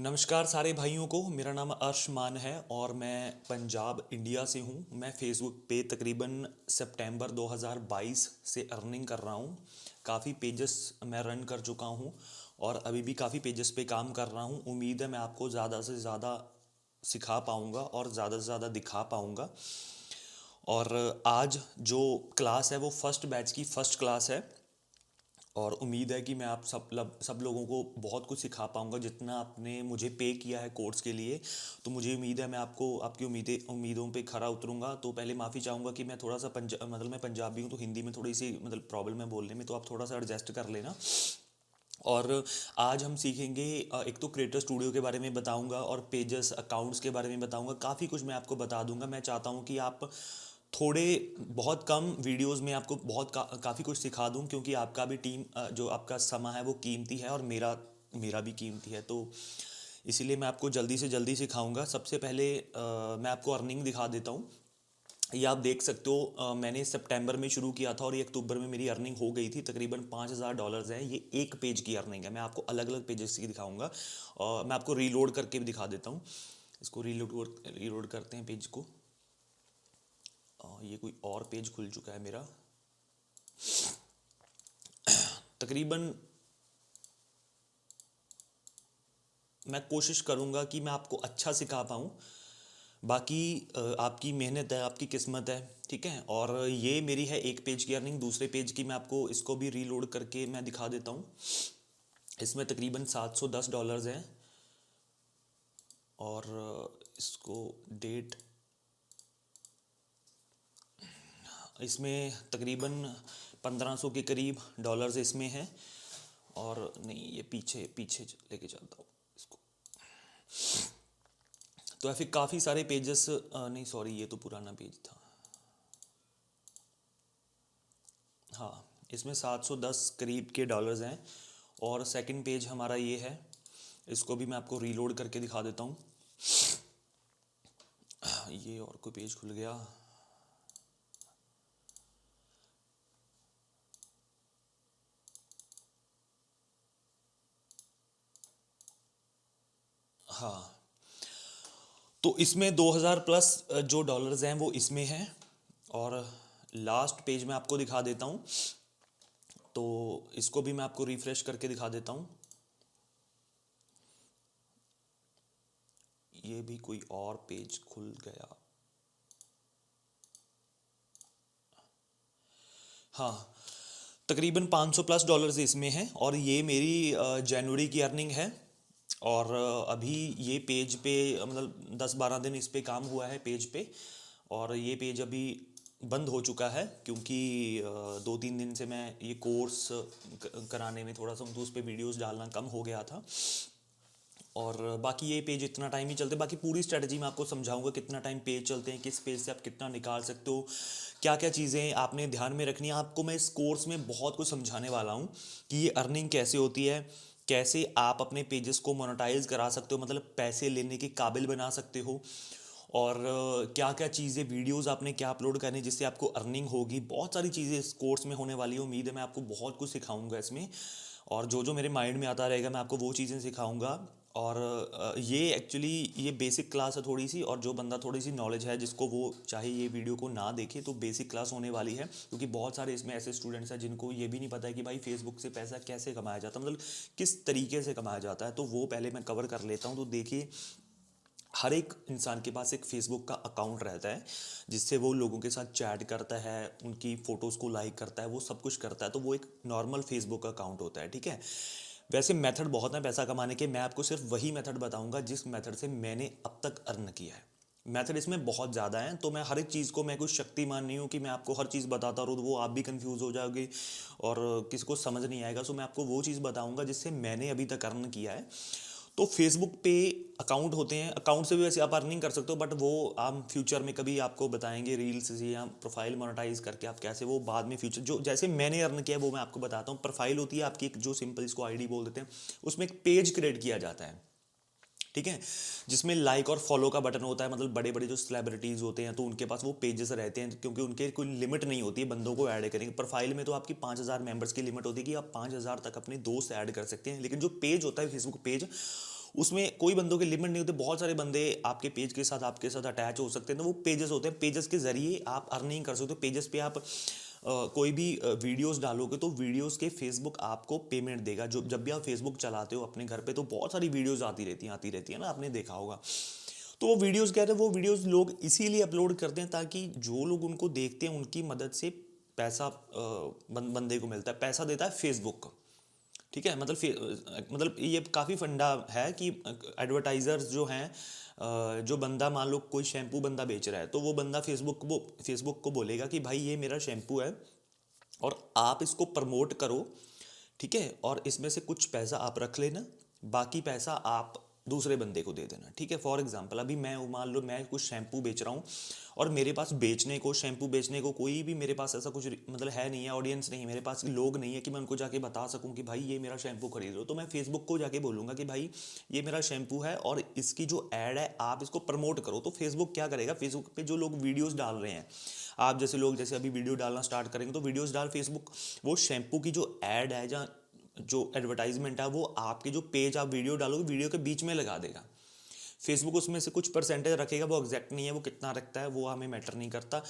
नमस्कार सारे भाइयों को। मेरा नाम अर्शमान है और मैं पंजाब इंडिया से हूँ। मैं फेसबुक पे तकरीबन सितंबर 2022 से अर्निंग कर रहा हूँ। काफ़ी पेजेस मैं रन कर चुका हूँ और अभी भी काफ़ी पेजेस पे काम कर रहा हूँ। उम्मीद है मैं आपको ज़्यादा से ज़्यादा सिखा पाऊँगा और ज़्यादा से ज़्यादा दिखा पाऊँगा। और आज जो क्लास है वो फर्स्ट बैच की फर्स्ट क्लास है और उम्मीद है कि मैं आप सब लोगों को बहुत कुछ सिखा पाऊँगा। जितना आपने मुझे पे किया है कोर्स के लिए, तो मुझे उम्मीद है मैं आपको आपकी उम्मीदों पे खरा उतरूँगा। तो पहले माफ़ी चाहूँगा कि मैं थोड़ा सा मैं पंजाबी हूँ, तो हिंदी में थोड़ी सी प्रॉब्लम है बोलने में, तो आप थोड़ा सा एडजस्ट कर लेना। और आज हम सीखेंगे, एक तो क्रिएटर स्टूडियो के बारे में बताऊंगा और पेजेस अकाउंट्स के बारे में बताऊंगा। काफ़ी कुछ मैं आपको बता दूंगा। मैं चाहता हूं कि आप थोड़े बहुत कम वीडियोस में आपको काफ़ी कुछ सिखा दूं, क्योंकि आपका भी जो आपका समय है वो कीमती है और मेरा भी कीमती है। तो इसीलिए मैं आपको जल्दी से जल्दी सिखाऊंगा। सबसे पहले मैं आपको अर्निंग दिखा देता हूँ। ये आप देख सकते हो, मैंने सितंबर में शुरू किया था और ये अक्टूबर में मेरी अर्निंग हो गई थी। तकरीबन $5000 है। ये एक पेज की अर्निंग है। मैं आपको अलग अलग पेजेस की दिखाऊंगा और मैं आपको रीलोड करके भी दिखा देता हूँ। इसको रीलोड करते हैं पेज को। ये कोई और पेज खुल चुका है मेरा। तकरीबन मैं कोशिश करूँगा कि मैं आपको अच्छा सिखा पाऊँ। बाकी आपकी मेहनत है, आपकी किस्मत है, ठीक है। और ये मेरी है एक पेज की अर्निंग। दूसरे पेज की मैं आपको इसको भी रीलोड करके मैं दिखा देता हूँ। इसमें तकरीबन $710 हैं और इसको डेट, इसमें तकरीबन 1500 के करीब डॉलर्स इसमें हैं। और नहीं, ये पीछे पीछे लेके चलता हूँ इसको। तो ऐसे काफ़ी सारे पेजेस, नहीं सॉरी, ये तो पुराना पेज था। हाँ, इसमें 710 करीब के डॉलर्स हैं। और सेकंड पेज हमारा ये है। इसको भी मैं आपको रीलोड करके दिखा देता हूँ। ये और कोई पेज खुल गया। हाँ, तो इसमें 2000 प्लस जो डॉलर्स हैं वो इसमें हैं। और लास्ट पेज में आपको दिखा देता हूँ, तो इसको भी मैं आपको रिफ्रेश करके दिखा देता हूँ। ये भी कोई और पेज खुल गया। हाँ, तकरीबन 500 प्लस डॉलर्स इसमें हैं और ये मेरी जनवरी की अर्निंग है। और अभी ये पेज पे 10-12 दिन इस पे काम हुआ है पेज पे। और ये पेज अभी बंद हो चुका है, क्योंकि 2-3 दिन से मैं ये कोर्स कराने में थोड़ा सा तो उस पर वीडियोज़ डालना कम हो गया था। और बाकी ये पेज इतना टाइम ही चलते, बाकी पूरी स्ट्रेटजी मैं आपको समझाऊंगा कितना टाइम पेज चलते हैं, किस पेज से आप कितना निकाल सकते हो, क्या क्या चीज़ें आपने ध्यान में रखनी है। आपको मैं इस कोर्स में बहुत कुछ समझाने वाला हूँ कि ये अर्निंग कैसे होती है, कैसे आप अपने पेजेस को मोनेटाइज करा सकते हो, मतलब पैसे लेने के काबिल बना सकते हो। और क्या क्या चीज़ें, वीडियोस आपने क्या अपलोड करनी जिससे आपको अर्निंग होगी। बहुत सारी चीज़ें इस कोर्स में होने वाली है। उम्मीद है मैं आपको बहुत कुछ सिखाऊंगा इसमें। और जो जो मेरे माइंड में आता रहेगा मैं आपको वो चीज़ें सिखाऊंगा। और ये एक्चुअली ये बेसिक क्लास है थोड़ी सी, और जो बंदा थोड़ी सी नॉलेज है जिसको, वो चाहे ये वीडियो को ना देखे तो बेसिक क्लास होने वाली है। क्योंकि बहुत सारे इसमें ऐसे स्टूडेंट्स हैं जिनको ये भी नहीं पता है कि भाई फेसबुक से पैसा कैसे कमाया जाता है, मतलब किस तरीके से कमाया जाता है। तो वो पहले मैं कवर कर लेता हूँ। तो देखिए, हर एक इंसान के पास एक फेसबुक का अकाउंट रहता है जिससे वो लोगों के साथ चैट करता है, उनकी फ़ोटोज़ को लाइक करता है, वो सब कुछ करता है। तो वो एक नॉर्मल फेसबुक अकाउंट होता है, ठीक है। वैसे मेथड बहुत हैं पैसा कमाने के। मैं आपको सिर्फ वही मेथड बताऊंगा जिस मेथड से मैंने अब तक अर्न किया है। मेथड इसमें बहुत ज़्यादा हैं, तो मैं हर एक चीज़ को, मैं कुछ शक्तिमान नहीं हूँ कि मैं आपको हर चीज़ बताता रहूँ, तो वो आप भी कंफ्यूज हो जाओगे और किसी को समझ नहीं आएगा। सो मैं आपको वो चीज़ बताऊंगा जिससे मैंने अभी तक अर्न किया है। तो फेसबुक पे अकाउंट होते हैं। अकाउंट से भी वैसे आप अर्निंग कर सकते हो, बट वो हम फ्यूचर में कभी आपको बताएंगे, रील्स से या प्रोफाइल मोनेटाइज करके आप कैसे, वो बाद में फ्यूचर, जो जैसे मैंने अर्न किया है वो मैं आपको बताता हूँ। प्रोफाइल होती है आपकी एक, जो सिंपल इसको आईडी बोल देते हैं। उसमें एक पेज क्रिएट किया जाता है, ठीक है, जिसमें लाइक और फॉलो का बटन होता है। मतलब बड़े बड़े जो सेलिब्रिटीज़ होते हैं तो उनके पास वो पेजेस रहते हैं, क्योंकि उनके कोई लिमिट नहीं होती है बंदों को ऐड करेंगे। प्रोफाइल में तो आपकी 5000 मेंबर्स की लिमिट होती है कि आप 5000 तक अपने दोस्त ऐड कर सकते हैं। लेकिन जो पेज होता है फेसबुक पेज, उसमें कोई बंदों के लिमिट नहीं होते, बहुत सारे बंदे आपके पेज के साथ आपके साथ अटैच हो सकते हैं। तो वो पेजेस होते हैं, पेजेस के जरिए आप अर्निंग कर सकते हो। पेजेस पे आप कोई भी वीडियोस डालोगे तो वीडियोस के फेसबुक आपको पेमेंट देगा। जो जब भी आप फेसबुक चलाते हो अपने घर पे तो बहुत सारी वीडियोस आती रहती है ना, आपने देखा होगा। तो वो वीडियोस क्या है, वो वीडियोस लोग इसीलिए अपलोड करते हैं ताकि जो लोग उनको देखते हैं उनकी मदद से पैसा बंदे को मिलता है, पैसा देता है फेसबुक। ठीक है, मतलब ये काफ़ी फंडा है कि एडवर्टाइजर्स जो हैं, जो बंदा मान लो कोई शैम्पू बंदा बेच रहा है तो वो बंदा फेसबुक को बोलेगा कि भाई ये मेरा शैम्पू है और आप इसको प्रमोट करो, ठीक है, और इसमें से कुछ पैसा आप रख लेना, बाकी पैसा आप दूसरे बंदे को दे देना। ठीक है, फॉर एग्जांपल अभी मैं मान लो मैं कुछ शैम्पू बेच रहा हूँ और मेरे पास शैम्पू बेचने को कोई भी मेरे पास ऐसा कुछ मतलब है नहीं है, ऑडियंस नहीं है, मेरे पास लोग नहीं है कि मैं उनको जाके बता सकूं कि भाई ये मेरा शैम्पू खरीद लो। तो मैं फेसबुक को जाके बोलूँगा कि भाई ये मेरा शैम्पू है और इसकी जो ऐड है आप इसको प्रमोट करो। तो फेसबुक क्या करेगा, फेसबुक पे जो लोग वीडियोज़ डाल रहे हैं, आप जैसे लोग जैसे अभी वीडियो डालना स्टार्ट करेंगे तो वीडियोज़ डाल फेसबुक वो शैम्पू की जो ऐड है, जहाँ जो एडवर्टाइजमेंट है, वो आपके जो पेज आप वीडियो डालोगे वीडियो के बीच में लगा देगा। फेसबुक उसमें से कुछ परसेंटेज रखेगा, वो एग्जैक्ट नहीं है, वो कितना रखता है वो हमें मैटर नहीं करता,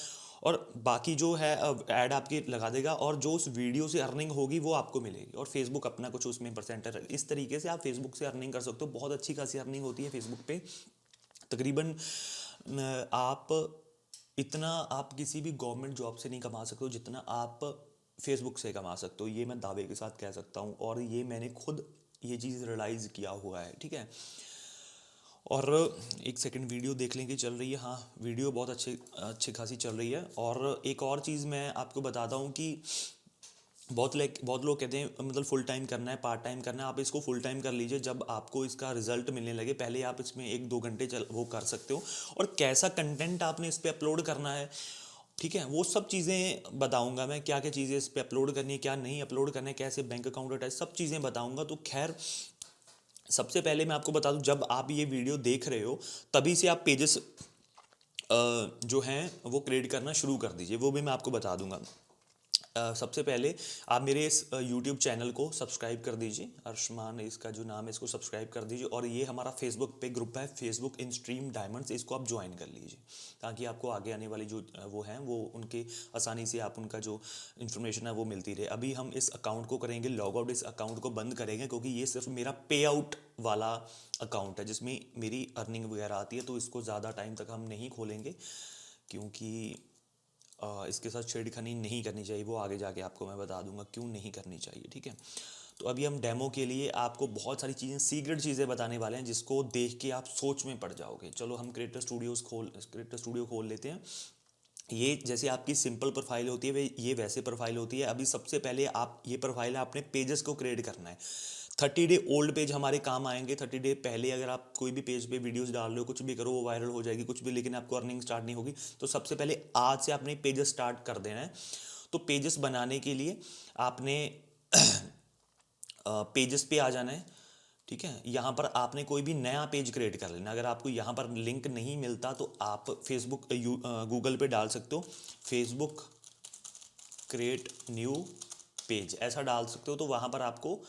और बाकी जो है ऐड आपकी लगा देगा और जो उस वीडियो से अर्निंग होगी वो आपको मिलेगी और फेसबुक अपना कुछ उसमें परसेंटेज। इस तरीके से आप फेसबुक से अर्निंग कर सकते हो, बहुत अच्छी खासी अर्निंग होती है फेसबुक पे। तकरीबन आप इतना आप किसी भी गवर्नमेंट जॉब से नहीं कमा सकते हो जितना आप फेसबुक से कमा सकते हो, ये मैं दावे के साथ कह सकता हूँ और ये मैंने खुद ये चीज़ रियलाइज़ किया हुआ है। ठीक है, और एक सेकंड वीडियो देख लें कि चल रही है। हाँ, वीडियो बहुत अच्छी खासी चल रही है। और एक और चीज़ मैं आपको बताता हूँ कि बहुत लोग कहते हैं मतलब फुल टाइम करना है, पार्ट टाइम करना है। आप इसको फुल टाइम कर लीजिए जब आपको इसका रिजल्ट मिलने लगे, पहले आप इसमें 1-2 घंटे वो कर सकते हो। और कैसा कंटेंट आपने इस पर अपलोड करना है, ठीक है, वो सब चीज़ें बताऊंगा मैं, क्या क्या चीज़ें इस पर अपलोड करनी है, क्या नहीं अपलोड करना है, कैसे बैंक अकाउंट अटैच, सब चीज़ें बताऊंगा। तो खैर, सबसे पहले मैं आपको बता दूं, जब आप ये वीडियो देख रहे हो तभी से आप पेजेस जो हैं वो क्रिएट करना शुरू कर दीजिए, वो भी मैं आपको बता दूंगा। सबसे पहले आप मेरे इस यूट्यूब चैनल को सब्सक्राइब कर दीजिए, अर्शमान इसका जो नाम है इसको सब्सक्राइब कर दीजिए, और ये हमारा फेसबुक पे ग्रुप है, फेसबुक इन स्ट्रीम डायमंड्स, इसको आप ज्वाइन कर लीजिए ताकि आपको आगे आने वाली जो वो हैं वो उनके आसानी से आप उनका जो इन्फॉर्मेशन है वो मिलती रहे। अभी हम इस अकाउंट को करेंगे लॉग आउट, इस अकाउंट को बंद करेंगे क्योंकि ये सिर्फ मेरा पे आउट वाला अकाउंट है जिसमें मेरी अर्निंग वगैरह आती है, तो इसको ज़्यादा टाइम तक हम नहीं खोलेंगे क्योंकि इसके साथ छेड़खानी नहीं करनी चाहिए, वो आगे जाके आपको मैं बता दूंगा क्यों नहीं करनी चाहिए। ठीक है, तो अभी हम डेमो के लिए आपको बहुत सारी चीज़ें, सीक्रेट चीज़ें बताने वाले हैं जिसको देख के आप सोच में पड़ जाओगे। चलो हम क्रिएटर स्टूडियो खोल लेते हैं। ये जैसे आपकी सिंपल प्रोफाइल होती है ये वैसे प्रोफाइल होती है। अभी सबसे पहले आप ये प्रोफाइल है आपने पेजेस को क्रिएट करना है। 30 डे ओल्ड पेज हमारे काम आएंगे। 30 डे पहले अगर आप कोई भी पेज पे वीडियोस डाल रहे हो, कुछ भी करो, वो वायरल हो जाएगी कुछ भी, लेकिन आपको अर्निंग स्टार्ट नहीं होगी। तो सबसे पहले आज से आपने पेजेस स्टार्ट कर देना है। तो पेजेस बनाने के लिए आपने पेजेस पे आ जाना है। ठीक है, यहाँ पर आपने कोई भी नया पेज क्रिएट कर लेना। अगर आपको यहाँ पर लिंक नहीं मिलता तो आप गूगल पे डाल सकते हो, फेसबुक क्रिएट न्यू पेज, ऐसा डाल सकते हो तो वहाँ पर आपको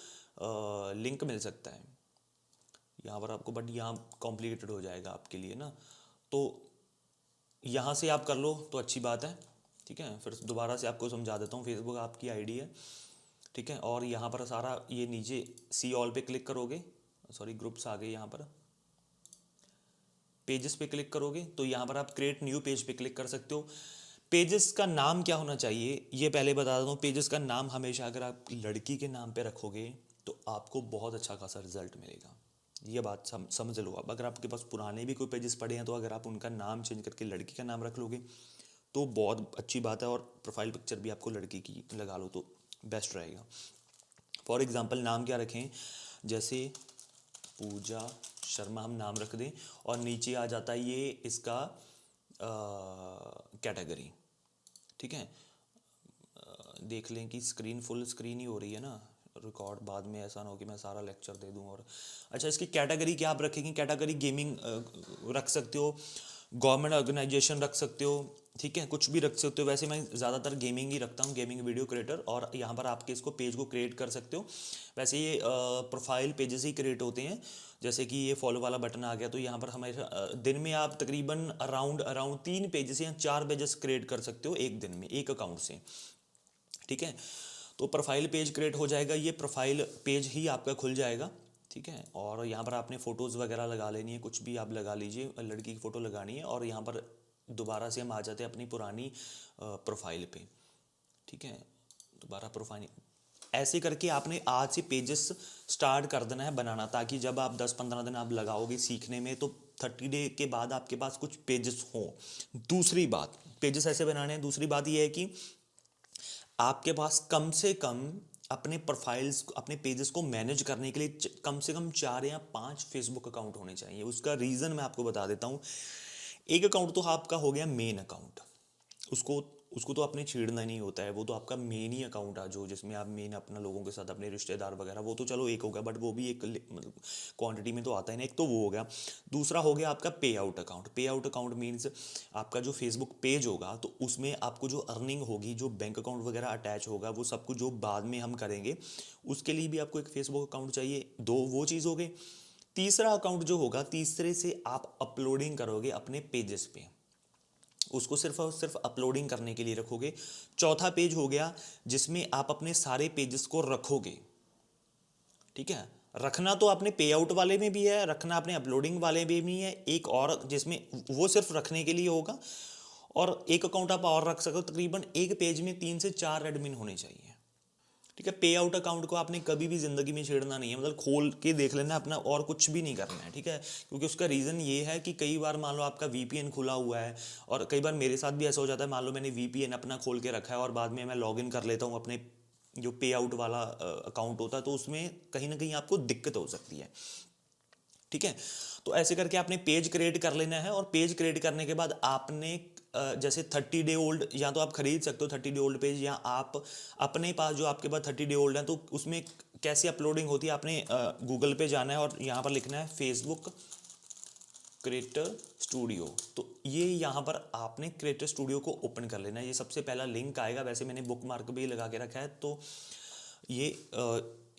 लिंक मिल सकता है यहाँ पर आपको, बट यहाँ कॉम्प्लिकेटेड हो जाएगा आपके लिए ना, तो यहाँ से आप कर लो तो अच्छी बात है। ठीक है, फिर दोबारा से आपको समझा देता हूँ। फेसबुक आपकी आईडी है, ठीक है, और यहाँ पर सारा ये नीचे सी ऑल पे क्लिक करोगे, सॉरी ग्रुप्स आ गए, यहाँ पर पेजेस पे क्लिक करोगे तो यहाँ पर आप क्रिएट न्यू पेज पे क्लिक कर सकते हो। पेजेस का नाम क्या होना चाहिए ये पहले बता देता हूँ। पेजेस का नाम हमेशा अगर आप लड़की के नाम पे रखोगे तो आपको बहुत अच्छा खासा रिजल्ट मिलेगा, ये बात समझ लो आप। अगर आपके पास पुराने भी कोई पेजेस पड़े हैं तो अगर आप उनका नाम चेंज करके लड़की का नाम रख लोगे तो बहुत अच्छी बात है, और प्रोफाइल पिक्चर भी आपको लड़की की लगा लो तो बेस्ट रहेगा। फॉर एग्ज़ाम्पल नाम क्या रखें, जैसे पूजा शर्मा हम नाम रख दें, और नीचे आ जाता है ये इसका कैटेगरी। ठीक है, देख लें कि स्क्रीन फुल स्क्रीन ही हो रही है ना, रिकॉर्ड बाद में ऐसा ना हो कि मैं सारा लेक्चर दे दूं। और अच्छा, इसकी कैटेगरी क्या आप रखेंगे, कैटेगरी गेमिंग रख सकते हो, गवर्नमेंट ऑर्गेनाइजेशन रख सकते हो, ठीक है, कुछ भी रख सकते हो। वैसे मैं ज़्यादातर गेमिंग ही रखता हूँ, गेमिंग वीडियो क्रिएटर, और यहाँ पर आपके इसको पेज को क्रिएट कर सकते हो। वैसे ये प्रोफाइल पेजेस ही क्रिएट होते हैं। जैसे कि ये फॉलो वाला बटन आ गया, तो यहाँ पर हमेशा दिन में आप तकरीबन अराउंड 3 पेजेस या 4 पेजेस क्रिएट कर सकते हो एक दिन में, एक अकाउंट से, ठीक है। तो प्रोफाइल पेज क्रिएट हो जाएगा, ये प्रोफाइल पेज ही आपका खुल जाएगा, ठीक है। और यहाँ पर आपने फ़ोटोज़ वगैरह लगा लेनी है, कुछ भी आप लगा लीजिए, लड़की की फ़ोटो लगानी है, और यहाँ पर दोबारा से हम आ जाते हैं अपनी पुरानी प्रोफाइल पे, ठीक है। दोबारा प्रोफाइल ऐसे करके आपने आज से पेजेस स्टार्ट कर देना है बनाना, ताकि जब आप 10-15 दिन आप लगाओगे सीखने में, तो 30 डे के बाद आपके पास कुछ पेजेस हों। दूसरी बात, पेजेस ऐसे बनाने हैं, दूसरी बात ये है कि आपके पास कम से कम अपने प्रोफाइल्स, अपने पेजेस को मैनेज करने के लिए कम से कम 4 या 5 फेसबुक अकाउंट होने चाहिए। उसका रीज़न मैं आपको बता देता हूँ। एक अकाउंट तो आपका हो गया मेन अकाउंट, उसको उसको तो आपने छेड़ना नहीं होता है, वो तो आपका मेन ही अकाउंट है, जो जिसमें आप मेन अपना लोगों के साथ, अपने रिश्तेदार वगैरह, वो तो चलो एक हो गया, बट वो भी एक मतलब क्वांटिटी में तो आता है ना, एक तो वो हो गया। दूसरा हो गया आपका पे आउट अकाउंट। पे आउट अकाउंट मीन्स आपका जो फेसबुक पेज होगा, तो उसमें आपको जो अर्निंग होगी, जो बैंक अकाउंट वगैरह अटैच होगा, वो सब कुछ जो बाद में हम करेंगे, उसके लिए भी आपको एक फेसबुक अकाउंट चाहिए। दो वो चीज़ हो गई। तीसरा अकाउंट जो होगा, तीसरे से आप अपलोडिंग करोगे अपने पेजेस पे, उसको सिर्फ और सिर्फ अपलोडिंग करने के लिए रखोगे। चौथा पेज हो गया जिसमें आप अपने सारे पेजेस को रखोगे, ठीक है। रखना तो अपने पे आउट वाले में भी है, रखना अपने अपलोडिंग वाले में भी है, एक और जिसमें वो सिर्फ रखने के लिए होगा, और एक अकाउंट आप और रख सकते हो। तकरीबन एक पेज में 3 से 4 एडमिन होने चाहिए, ठीक है। पे आउट अकाउंट को आपने कभी भी ज़िंदगी में छेड़ना नहीं है, मतलब खोल के देख लेना अपना, और कुछ भी नहीं करना है, ठीक है। क्योंकि उसका रीज़न ये है कि कई बार मान लो आपका वीपीएन खुला हुआ है, और कई बार मेरे साथ भी ऐसा हो जाता है, मान लो मैंने वीपीएन अपना खोल के रखा है और बाद में मैं लॉगिन कर लेता हूँ अपने जो पे आउट वाला अकाउंट होता है, तो उसमें कहीं ना कहीं आपको दिक्कत हो सकती है, ठीक है। तो ऐसे करके आपने पेज क्रिएट कर लेना है, और पेज क्रिएट करने के बाद आपने जैसे 30 डे ओल्ड, या तो आप खरीद सकते हो 30 डे ओल्ड पेज, या आप अपने पास जो आपके पास 30 डे ओल्ड है, तो उसमें कैसे अपलोडिंग होती है, आपने गूगल पे जाना है और यहाँ पर लिखना है फेसबुक क्रिएटर स्टूडियो। तो ये यहाँ पर आपने क्रिएटर स्टूडियो को ओपन कर लेना है, ये सबसे पहला लिंक आएगा। वैसे मैंने बुक मार्क भी लगा के रखा है, तो ये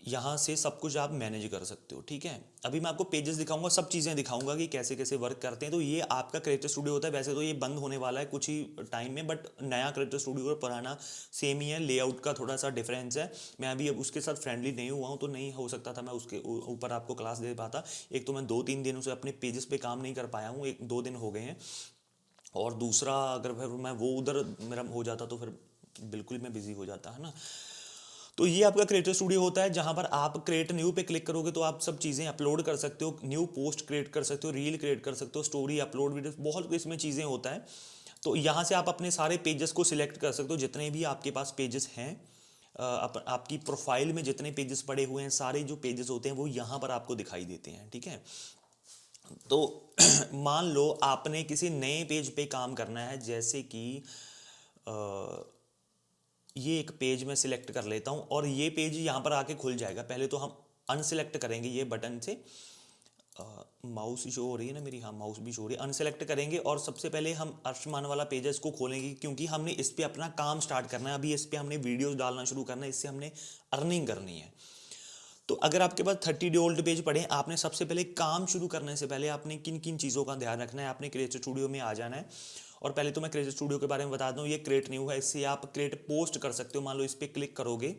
यहाँ से सब कुछ आप मैनेज कर सकते हो, ठीक है। अभी मैं आपको पेजेस दिखाऊंगा, सब चीज़ें दिखाऊंगा कि कैसे कैसे वर्क करते हैं। तो ये आपका क्रिएटर स्टूडियो होता है। वैसे तो ये बंद होने वाला है कुछ ही टाइम में, बट नया क्रिएटर स्टूडियो और पुराना सेम ही है, लेआउट का थोड़ा सा डिफरेंस है। मैं अभी अब उसके साथ फ्रेंडली नहीं हुआ हूँ, तो नहीं हो सकता था मैं उसके ऊपर आपको क्लास दे पाता। एक तो मैं 2-3 दिनों से अपने पेजेस पे काम नहीं कर पाया हूँ, 1-2 दिन हो गए हैं, और दूसरा अगर फिर मैं वो उधर मेरा हो जाता तो फिर बिल्कुल मैं बिजी हो जाता, है ना। तो ये आपका क्रिएटर स्टूडियो होता है, जहां पर आप क्रिएट न्यू पे क्लिक करोगे तो आप सब चीज़ें अपलोड कर सकते हो, न्यू पोस्ट क्रिएट कर सकते हो, रील क्रिएट कर सकते हो, स्टोरी अपलोड, वीडियो, बहुत इसमें चीज़ें होता है। तो यहाँ से आप अपने सारे पेजेस को सिलेक्ट कर सकते हो, जितने भी आपके पास पेजेस हैं, आपकी प्रोफाइल में जितने पेजेस पड़े हुए हैं, सारे जो पेजेस होते हैं वो यहाँ पर आपको दिखाई देते हैं, ठीक है। तो मान लो आपने किसी नए पेज पे काम करना है, जैसे कि ये एक पेज में सिलेक्ट कर लेता हूँ, और ये पेज यहाँ पर आके खुल जाएगा। पहले तो हम अनसिलेक्ट करेंगे ये बटन से, माउस शो हो रही है ना मेरी, हाँ माउस भी शो हो रही है। अनसेलेक्ट करेंगे और सबसे पहले हम अर्शमान वाला पेज है इसको खोलेंगे, क्योंकि हमने इस पर अपना काम स्टार्ट करना है। अभी इस पर हमने वीडियोस डालना शुरू करना है, इससे हमने अर्निंग करनी है। तो अगर आपके पास 30 डे ओल्ड पेज पड़े हैं, आपने सबसे पहले काम शुरू करने से पहले आपने किन किन चीज़ों का ध्यान रखना है, आपने क्रिएटर स्टूडियो में आ जाना है। और पहले तो मैं क्रिएटर स्टूडियो के बारे में बता दूं, ये क्रिएट न्यू है, इससे आप क्रिएट पोस्ट कर सकते हो। मान लो इस पर क्लिक करोगे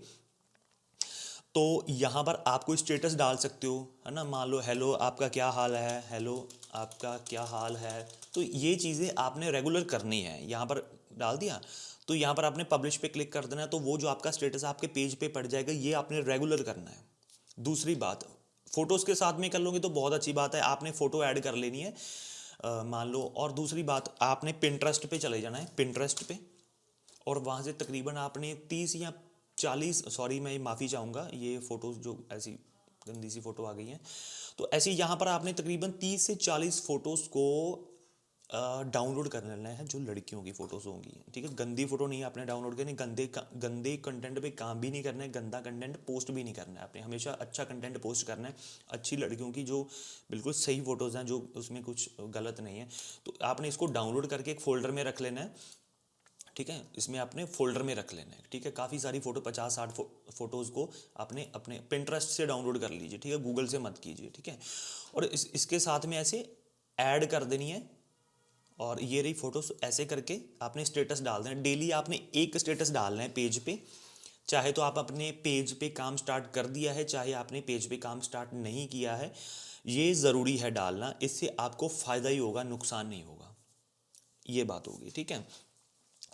तो यहाँ पर आपको स्टेटस डाल सकते हो, है ना। मान लो हेलो आपका क्या हाल है, हेलो आपका क्या हाल है। तो ये चीज़ें आपने रेगुलर करनी है, यहाँ पर डाल दिया। तो यहाँ पर आपने पब्लिश पे क्लिक कर देना है, तो वो जो आपका स्टेटस आपके पेज पे पड़ जाएगा, ये आपने रेगुलर करना है। दूसरी बात, फोटोज़ के साथ में कर लोगे तो बहुत अच्छी बात है, आपने फ़ोटो ऐड कर लेनी है, मान लो। और दूसरी बात, आपने पिंटरेस्ट पे चले जाना है, पिंटरेस्ट पे, और वहाँ से तकरीबन आपने 30 या 40, सॉरी मैं माफ़ी चाहूँगा, ये फ़ोटोज़ जो ऐसी गंदी सी फ़ोटो आ गई हैं, तो ऐसे यहाँ पर आपने तकरीबन 30 से 40 फ़ोटोज़ को डाउनलोड कर लेना है जो लड़कियों की फ़ोटोज़ होंगी, ठीक है। गंदी फ़ोटो नहीं आपने डाउनलोड करनी, गंदे कंटेंट पे काम भी नहीं करना है, गंदा कंटेंट पोस्ट भी नहीं करना है। आपने हमेशा अच्छा कंटेंट पोस्ट करना है, अच्छी लड़कियों की जो बिल्कुल सही फ़ोटोज़ हैं, जो उसमें कुछ गलत नहीं है। तो आपने इसको डाउनलोड करके एक फ़ोल्डर में रख लेना है, ठीक है। इसमें आपने फ़ोल्डर में रख लेना है, ठीक है। काफ़ी सारी फ़ोटो 50-60 फ़ोटोज़ को आपने अपने पिंटरेस्ट से डाउनलोड कर लीजिए, ठीक है। गूगल से मत कीजिए, ठीक है। और इसके साथ में ऐसे ऐड कर देनी है, और ये रही फोटोज। ऐसे करके आपने स्टेटस डाल देना। डेली आपने एक स्टेटस डालना है पेज पे, चाहे तो आप अपने पेज पे काम स्टार्ट कर दिया है, चाहे आपने पेज पे काम स्टार्ट नहीं किया है, ये ज़रूरी है डालना। इससे आपको फ़ायदा ही होगा, नुकसान नहीं होगा, ये बात होगी, ठीक है।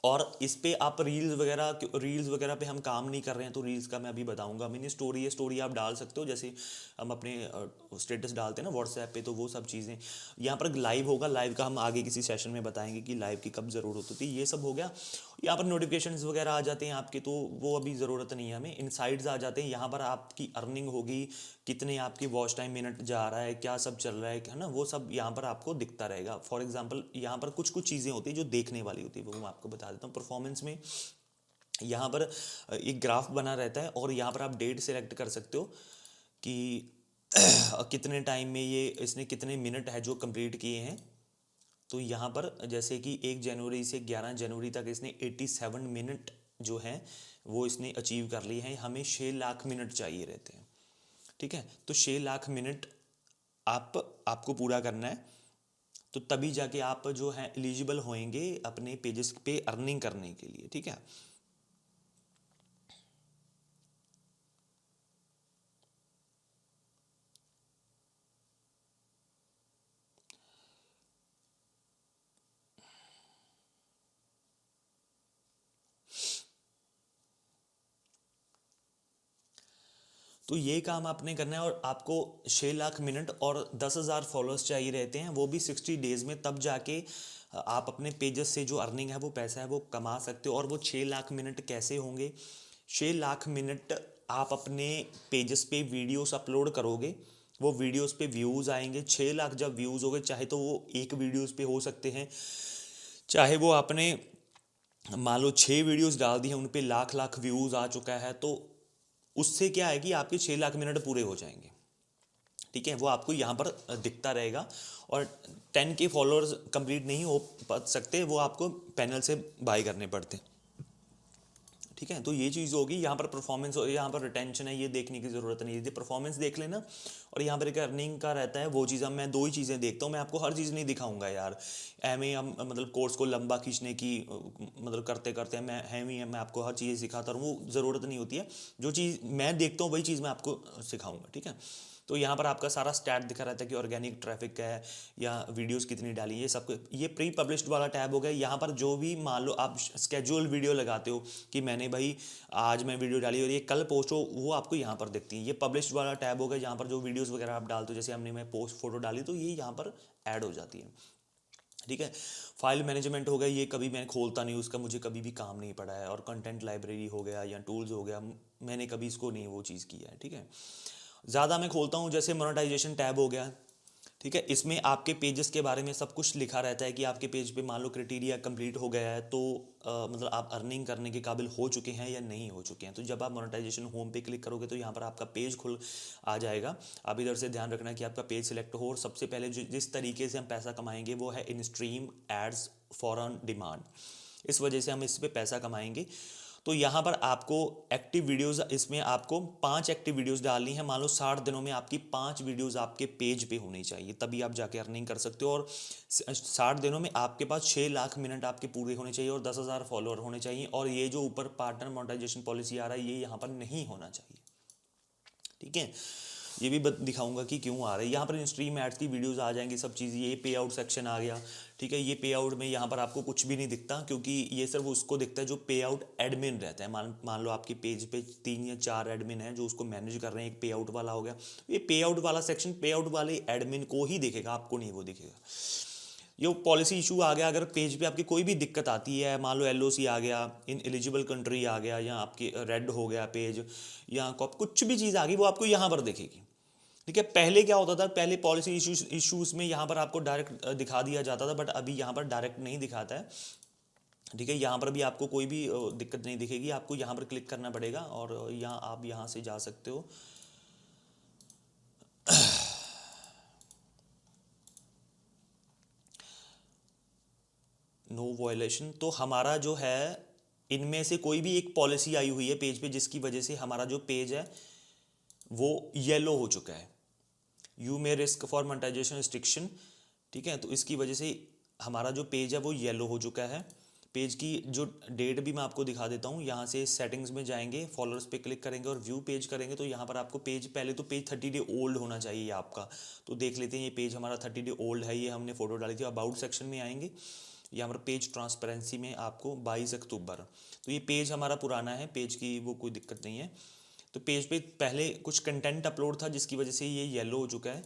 और इस पे आप रील्स वगैरह पे हम काम नहीं कर रहे हैं, तो रील्स का मैं अभी बताऊंगा। मिनी स्टोरी है, स्टोरी आप डाल सकते हो, जैसे हम अपने स्टेटस डालते हैं ना व्हाट्सएप पे, तो वो सब चीज़ें। यहाँ पर लाइव होगा, लाइव का हम आगे किसी सेशन में बताएंगे कि लाइव की कब ज़रूरत होती है, ये सब हो गया। यहाँ पर नोटिफिकेशंस वगैरह आ जाते हैं आपके, तो वो अभी ज़रूरत नहीं है हमें। इनसाइट्स आ जाते हैं, यहाँ पर आपकी अर्निंग होगी, कितने आपकी वॉच टाइम मिनट जा रहा है, क्या सब चल रहा है ना, वो सब यहाँ पर आपको दिखता रहेगा। फॉर एग्जांपल यहाँ पर कुछ कुछ चीज़ें होती है जो देखने वाली होती है, वो मैं आपको बता देता हूँ। परफॉर्मेंस में यहाँ पर एक ग्राफ बना रहता है, और यहाँ पर आप डेट सेलेक्ट कर सकते हो कि कितने टाइम में ये इसने कितने मिनट है जो कंप्लीट किए हैं। तो यहाँ पर जैसे कि 1 जनवरी से 11 जनवरी तक इसने 87 मिनट जो हैं वो इसने अचीव कर लिए हैं। हमें 6 लाख मिनट चाहिए रहते हैं, ठीक है। तो 6 लाख मिनट आपको पूरा करना है, तो तभी जाके आप जो है एलिजिबल होंगे अपने पेजेस पे अर्निंग करने के लिए, ठीक है। तो ये काम आपने करना है, और आपको 6 लाख मिनट और 10,000 फॉलोअर्स चाहिए रहते हैं, वो भी 60 डेज़ में। तब जाके आप अपने पेजेस से जो अर्निंग है, वो पैसा है, वो कमा सकते हो। और वो 6 लाख मिनट कैसे होंगे? 6 लाख मिनट आप अपने पेजेस पे वीडियोस अपलोड करोगे, वो वीडियोस पे व्यूज़ आएंगे। 6 लाख जब व्यूज़ हो गए, चाहे तो वो एक वीडियोस पे हो सकते हैं, चाहे वो आपने मान लो 6 वीडियोस डाल दी हैं, उन पे लाख लाख व्यूज़ आ चुका है, तो उससे क्या है कि आपके 6 लाख मिनट पूरे हो जाएंगे, ठीक है। वो आपको यहाँ पर दिखता रहेगा। और 10K फॉलोअर्स कंप्लीट नहीं हो सकते, वो आपको पैनल से बाय करने पड़ते हैं, ठीक है। तो ये चीज़ होगी। यहाँ पर परफॉर्मेंस और यहाँ पर रिटेंशन है, ये देखने की ज़रूरत नहीं है। यदि परफॉर्मेंस देख लेना, और यहाँ पर एक अर्निंग का रहता है, वो चीज़ अब मैं 2 ही चीज़ें देखता हूँ। मैं आपको हर चीज़ नहीं दिखाऊंगा यार, एम हम मतलब कोर्स को लंबा खींचने की मतलब करते करते मैं आपको हर चीज़ सिखाता रहूँ, वो ज़रूरत नहीं होती है। जो चीज़ मैं देखता हूँ वही चीज़ मैं आपको सिखाऊंगा, ठीक है। तो यहाँ पर आपका सारा स्टैट दिखा रहता है कि ऑर्गेनिक ट्रैफिक का है या वीडियोस कितनी डाली, ये सब। ये प्री पब्लिश्ड वाला टैब हो गया। यहाँ पर जो भी मान लो आप स्केड्यूल वीडियो लगाते हो कि मैंने भाई आज मैं वीडियो डाली और ये कल पोस्ट हो, वो आपको यहाँ पर दिखती है। ये पब्लिश्ड वाला टैब हो गया, जहाँ पर जो वीडियोस वगैरह आप डालते हो, जैसे हमने मैं पोस्ट फोटो डाली तो ये यहाँ पर ऐड हो जाती है, ठीक है। फाइल मैनेजमेंट हो गया, ये कभी मैं खोलता नहीं, उसका मुझे कभी भी काम नहीं पड़ा है। और कंटेंट लाइब्रेरी हो गया या टूल्स हो गया, मैंने कभी इसको नहीं वो चीज़ किया है, ठीक है। ज़्यादा मैं खोलता हूँ, जैसे मोनेटाइजेशन टैब हो गया, ठीक है। इसमें आपके पेजेस के बारे में सब कुछ लिखा रहता है कि आपके पेज पे मान लो क्राइटेरिया कंप्लीट हो गया है, तो मतलब आप अर्निंग करने के काबिल हो चुके हैं या नहीं हो चुके हैं। तो जब आप मोनेटाइजेशन होम पे क्लिक करोगे, तो यहाँ पर आपका पेज खुल आ जाएगा। आप इधर से ध्यान रखना कि आपका पेज सिलेक्ट हो। और सबसे पहले जिस तरीके से हम पैसा कमाएंगे वो है in stream ads for on demand. इस वजह से हम इस पर पैसा कमाएंगे। तो यहाँ पर आपको एक्टिव वीडियोस, इसमें आपको 5 एक्टिव वीडियोस डालनी है। मान लो 60 दिनों में आपकी 5 वीडियोस आपके पेज पे होनी चाहिए, तभी आप जाके अर्निंग कर सकते हो। और 60 दिनों में आपके पास 6 लाख मिनट आपके पूरे होने चाहिए और 10,000 फॉलोअर होने चाहिए। और ये जो ऊपर पार्टनर मोनेटाइजेशन पॉलिसी आ रहा है, ये यहाँ पर नहीं होना चाहिए, ठीक है। ये भी दिखाऊंगा कि क्यों आ रहा है। यहाँ पर स्ट्रीम एड्स की वीडियोस आ जाएंगी, सब चीज़। ये पे आउट सेक्शन आ गया, ठीक है। ये पे आउट में यहाँ पर आपको कुछ भी नहीं दिखता, क्योंकि ये सिर्फ उसको दिखता है जो पे आउट एडमिन रहता है। मान लो आपके पेज पे 3 या 4 एडमिन हैं जो उसको मैनेज कर रहे हैं। एक पे आउट वाला हो गया, ये पे आउट वाला सेक्शन पे आउट वाले एडमिन को ही दिखेगा, आपको नहीं वो दिखेगा। ये पॉलिसी इशू आ गया, अगर पेज पे आपकी कोई भी दिक्कत आती है, मान लो LOC आ गया, इन एलिजिबल कंट्री आ गया, या आपकी रेड हो गया पेज, या कुछ भी चीज़ आ गई, वो आपको यहाँ पर दिखेगी, ठीक है। पहले क्या होता था, पहले पॉलिसी इश्यूज में यहाँ पर आपको डायरेक्ट दिखा दिया जाता था, बट अभी यहाँ पर डायरेक्ट नहीं दिखाता है। ठीक है, यहाँ पर भी आपको कोई भी दिक्कत नहीं दिखेगी, आपको यहाँ पर क्लिक करना पड़ेगा और यहाँ आप यहाँ से जा सकते हो। नो वायलेशन, तो हमारा जो है इनमें से कोई भी एक पॉलिसी आई हुई है पेज पे, जिसकी वजह से हमारा जो पेज है वो येलो हो चुका है। You may risk for monetization restriction. ठीक है, तो इसकी वजह से हमारा जो पेज है वो येलो हो चुका है। पेज की जो डेट भी मैं आपको दिखा देता हूँ। यहाँ से सेटिंग्स में जाएंगे, फॉलोअर्स पे क्लिक करेंगे और व्यू पेज करेंगे, तो यहाँ पर आपको पेज, पहले तो पेज 30 डे ओल्ड होना चाहिए आपका। तो देख लेते हैं, ये पेज हमारा 30 डे ओल्ड है, ये हमने फोटो डाली थी। अबाउट सेक्शन में आएंगे, यहाँ पर पेज ट्रांसपेरेंसी में आपको 22 अक्टूबर, तो ये पेज हमारा पुराना है, पेज की वो कोई दिक्कत नहीं है। तो पेज पे पहले कुछ कंटेंट अपलोड था जिसकी वजह से ये येलो हो चुका है।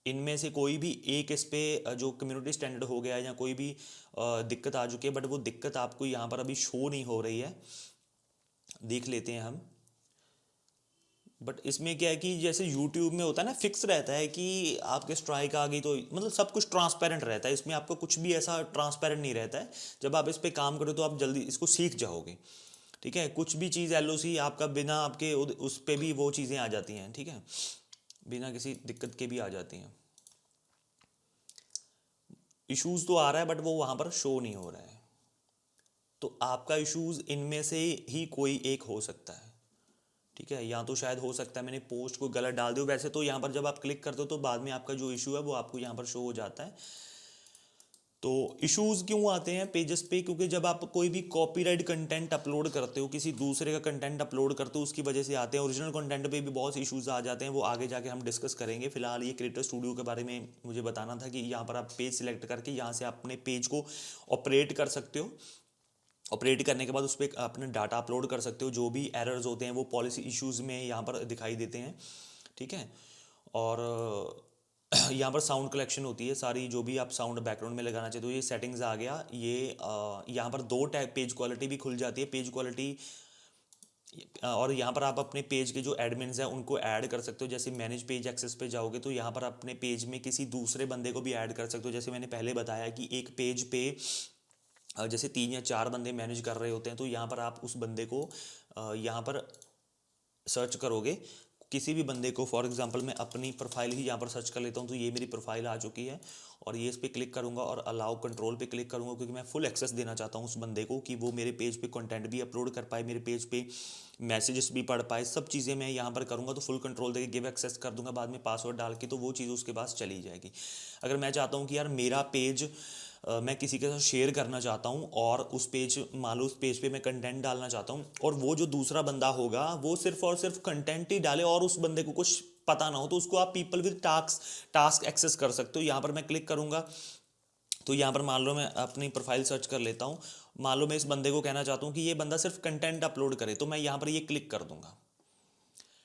इनमें से कोई भी एक इस पे जो कम्युनिटी स्टैंडर्ड हो गया या कोई भी दिक्कत आ चुकी है, बट वो दिक्कत आपको यहाँ पर अभी शो नहीं हो रही है। देख लेते हैं हम। बट इसमें क्या है कि जैसे यूट्यूब में होता है ना, फिक्स रहता है कि आपके स्ट्राइक आ गई तो मतलब सब कुछ ट्रांसपेरेंट रहता है, इसमें आपको कुछ भी ऐसा ट्रांसपेरेंट नहीं रहता है। जब आप इस पे काम करो तो आप जल्दी इसको सीख जाओगे। ठीक है, कुछ भी चीज़ एलओसी आपका बिना आपके उस पे भी वो चीज़ें आ जाती हैं। ठीक है, बिना किसी दिक्कत के भी आ जाती हैं। इश्यूज तो आ रहा है बट वो वहाँ पर शो नहीं हो रहा है, तो आपका इश्यूज इनमें से ही कोई एक हो सकता है। ठीक है, या तो शायद हो सकता है मैंने पोस्ट को गलत डाल दिया। वैसे तो यहाँ पर जब आप क्लिक करते हो तो बाद में आपका जो इशू है वो आपको यहाँ पर शो हो जाता है। तो इश्यूज क्यों आते हैं पेजेस पे, क्योंकि जब आप कोई भी कॉपीराइट कंटेंट अपलोड करते हो, किसी दूसरे का कंटेंट अपलोड करते हो, उसकी वजह से आते हैं। ओरिजिनल कंटेंट पे भी बहुत इश्यूज आ जाते हैं, वो आगे जाके हम डिस्कस करेंगे। फिलहाल ये क्रिएटर स्टूडियो के बारे में मुझे बताना था कि यहाँ पर आप पेज सिलेक्ट करके यहाँ से अपने पेज को ऑपरेट कर सकते हो। ऑपरेट करने के बाद उस पर अपने डाटा अपलोड कर सकते हो। जो भी एरर्स होते हैं वो पॉलिसी इश्यूज़ में यहाँ पर दिखाई देते हैं। ठीक है, और यहाँ पर साउंड कलेक्शन होती है सारी, जो भी आप साउंड बैकग्राउंड में लगाना चाहते हो। ये सेटिंग्स आ गया। ये यहाँ पर दो टैब पेज क्वालिटी भी खुल जाती है, पेज क्वालिटी। और यहाँ पर आप अपने पेज के जो एडमिन्स हैं उनको ऐड कर सकते हो। जैसे मैनेज पेज एक्सेस पे जाओगे तो यहाँ पर अपने पेज में किसी दूसरे बंदे को भी ऐड कर सकते हो। जैसे मैंने पहले बताया कि एक पेज पे जैसे 3 या 4 बंदे मैनेज कर रहे होते हैं, तो यहाँ पर आप उस बंदे को यहाँ पर सर्च करोगे, किसी भी बंदे को। फॉर एग्जांपल मैं अपनी प्रोफाइल ही यहाँ पर सर्च कर लेता हूँ, तो ये मेरी प्रोफाइल आ चुकी है और ये इस पर क्लिक करूँगा और अलाउ कंट्रोल पे क्लिक करूँगा, क्योंकि मैं फुल एक्सेस देना चाहता हूँ उस बंदे को कि वो मेरे पेज पे कंटेंट भी अपलोड कर पाए, मेरे पेज पे मैसेजेस भी पढ़ पाए। सब चीज़ें मैं यहाँ पर करूँगा, तो फुल कंट्रोल देके गिव एक्सेस कर दूंगा बाद में पासवर्ड डाल के, तो वो चीज़ उसके पास चली जाएगी। अगर मैं चाहता हूँ कि यार मेरा पेज मैं किसी के साथ शेयर करना चाहता हूँ और उस पेज, मान लो उस पेज पे मैं कंटेंट डालना चाहता हूँ और वो जो दूसरा बंदा होगा वो सिर्फ और सिर्फ कंटेंट ही डाले और उस बंदे को कुछ पता ना हो, तो उसको आप पीपल विद टास्क एक्सेस कर सकते हो। यहाँ पर मैं क्लिक करूँगा तो यहाँ पर मान लो मैं अपनी प्रोफाइल सर्च कर लेता हूँ। मान लो मैं इस बंदे को कहना चाहता हूँ कि ये बंदा सिर्फ कंटेंट अपलोड करे, तो मैं यहाँ पर ये क्लिक कर दूंगा।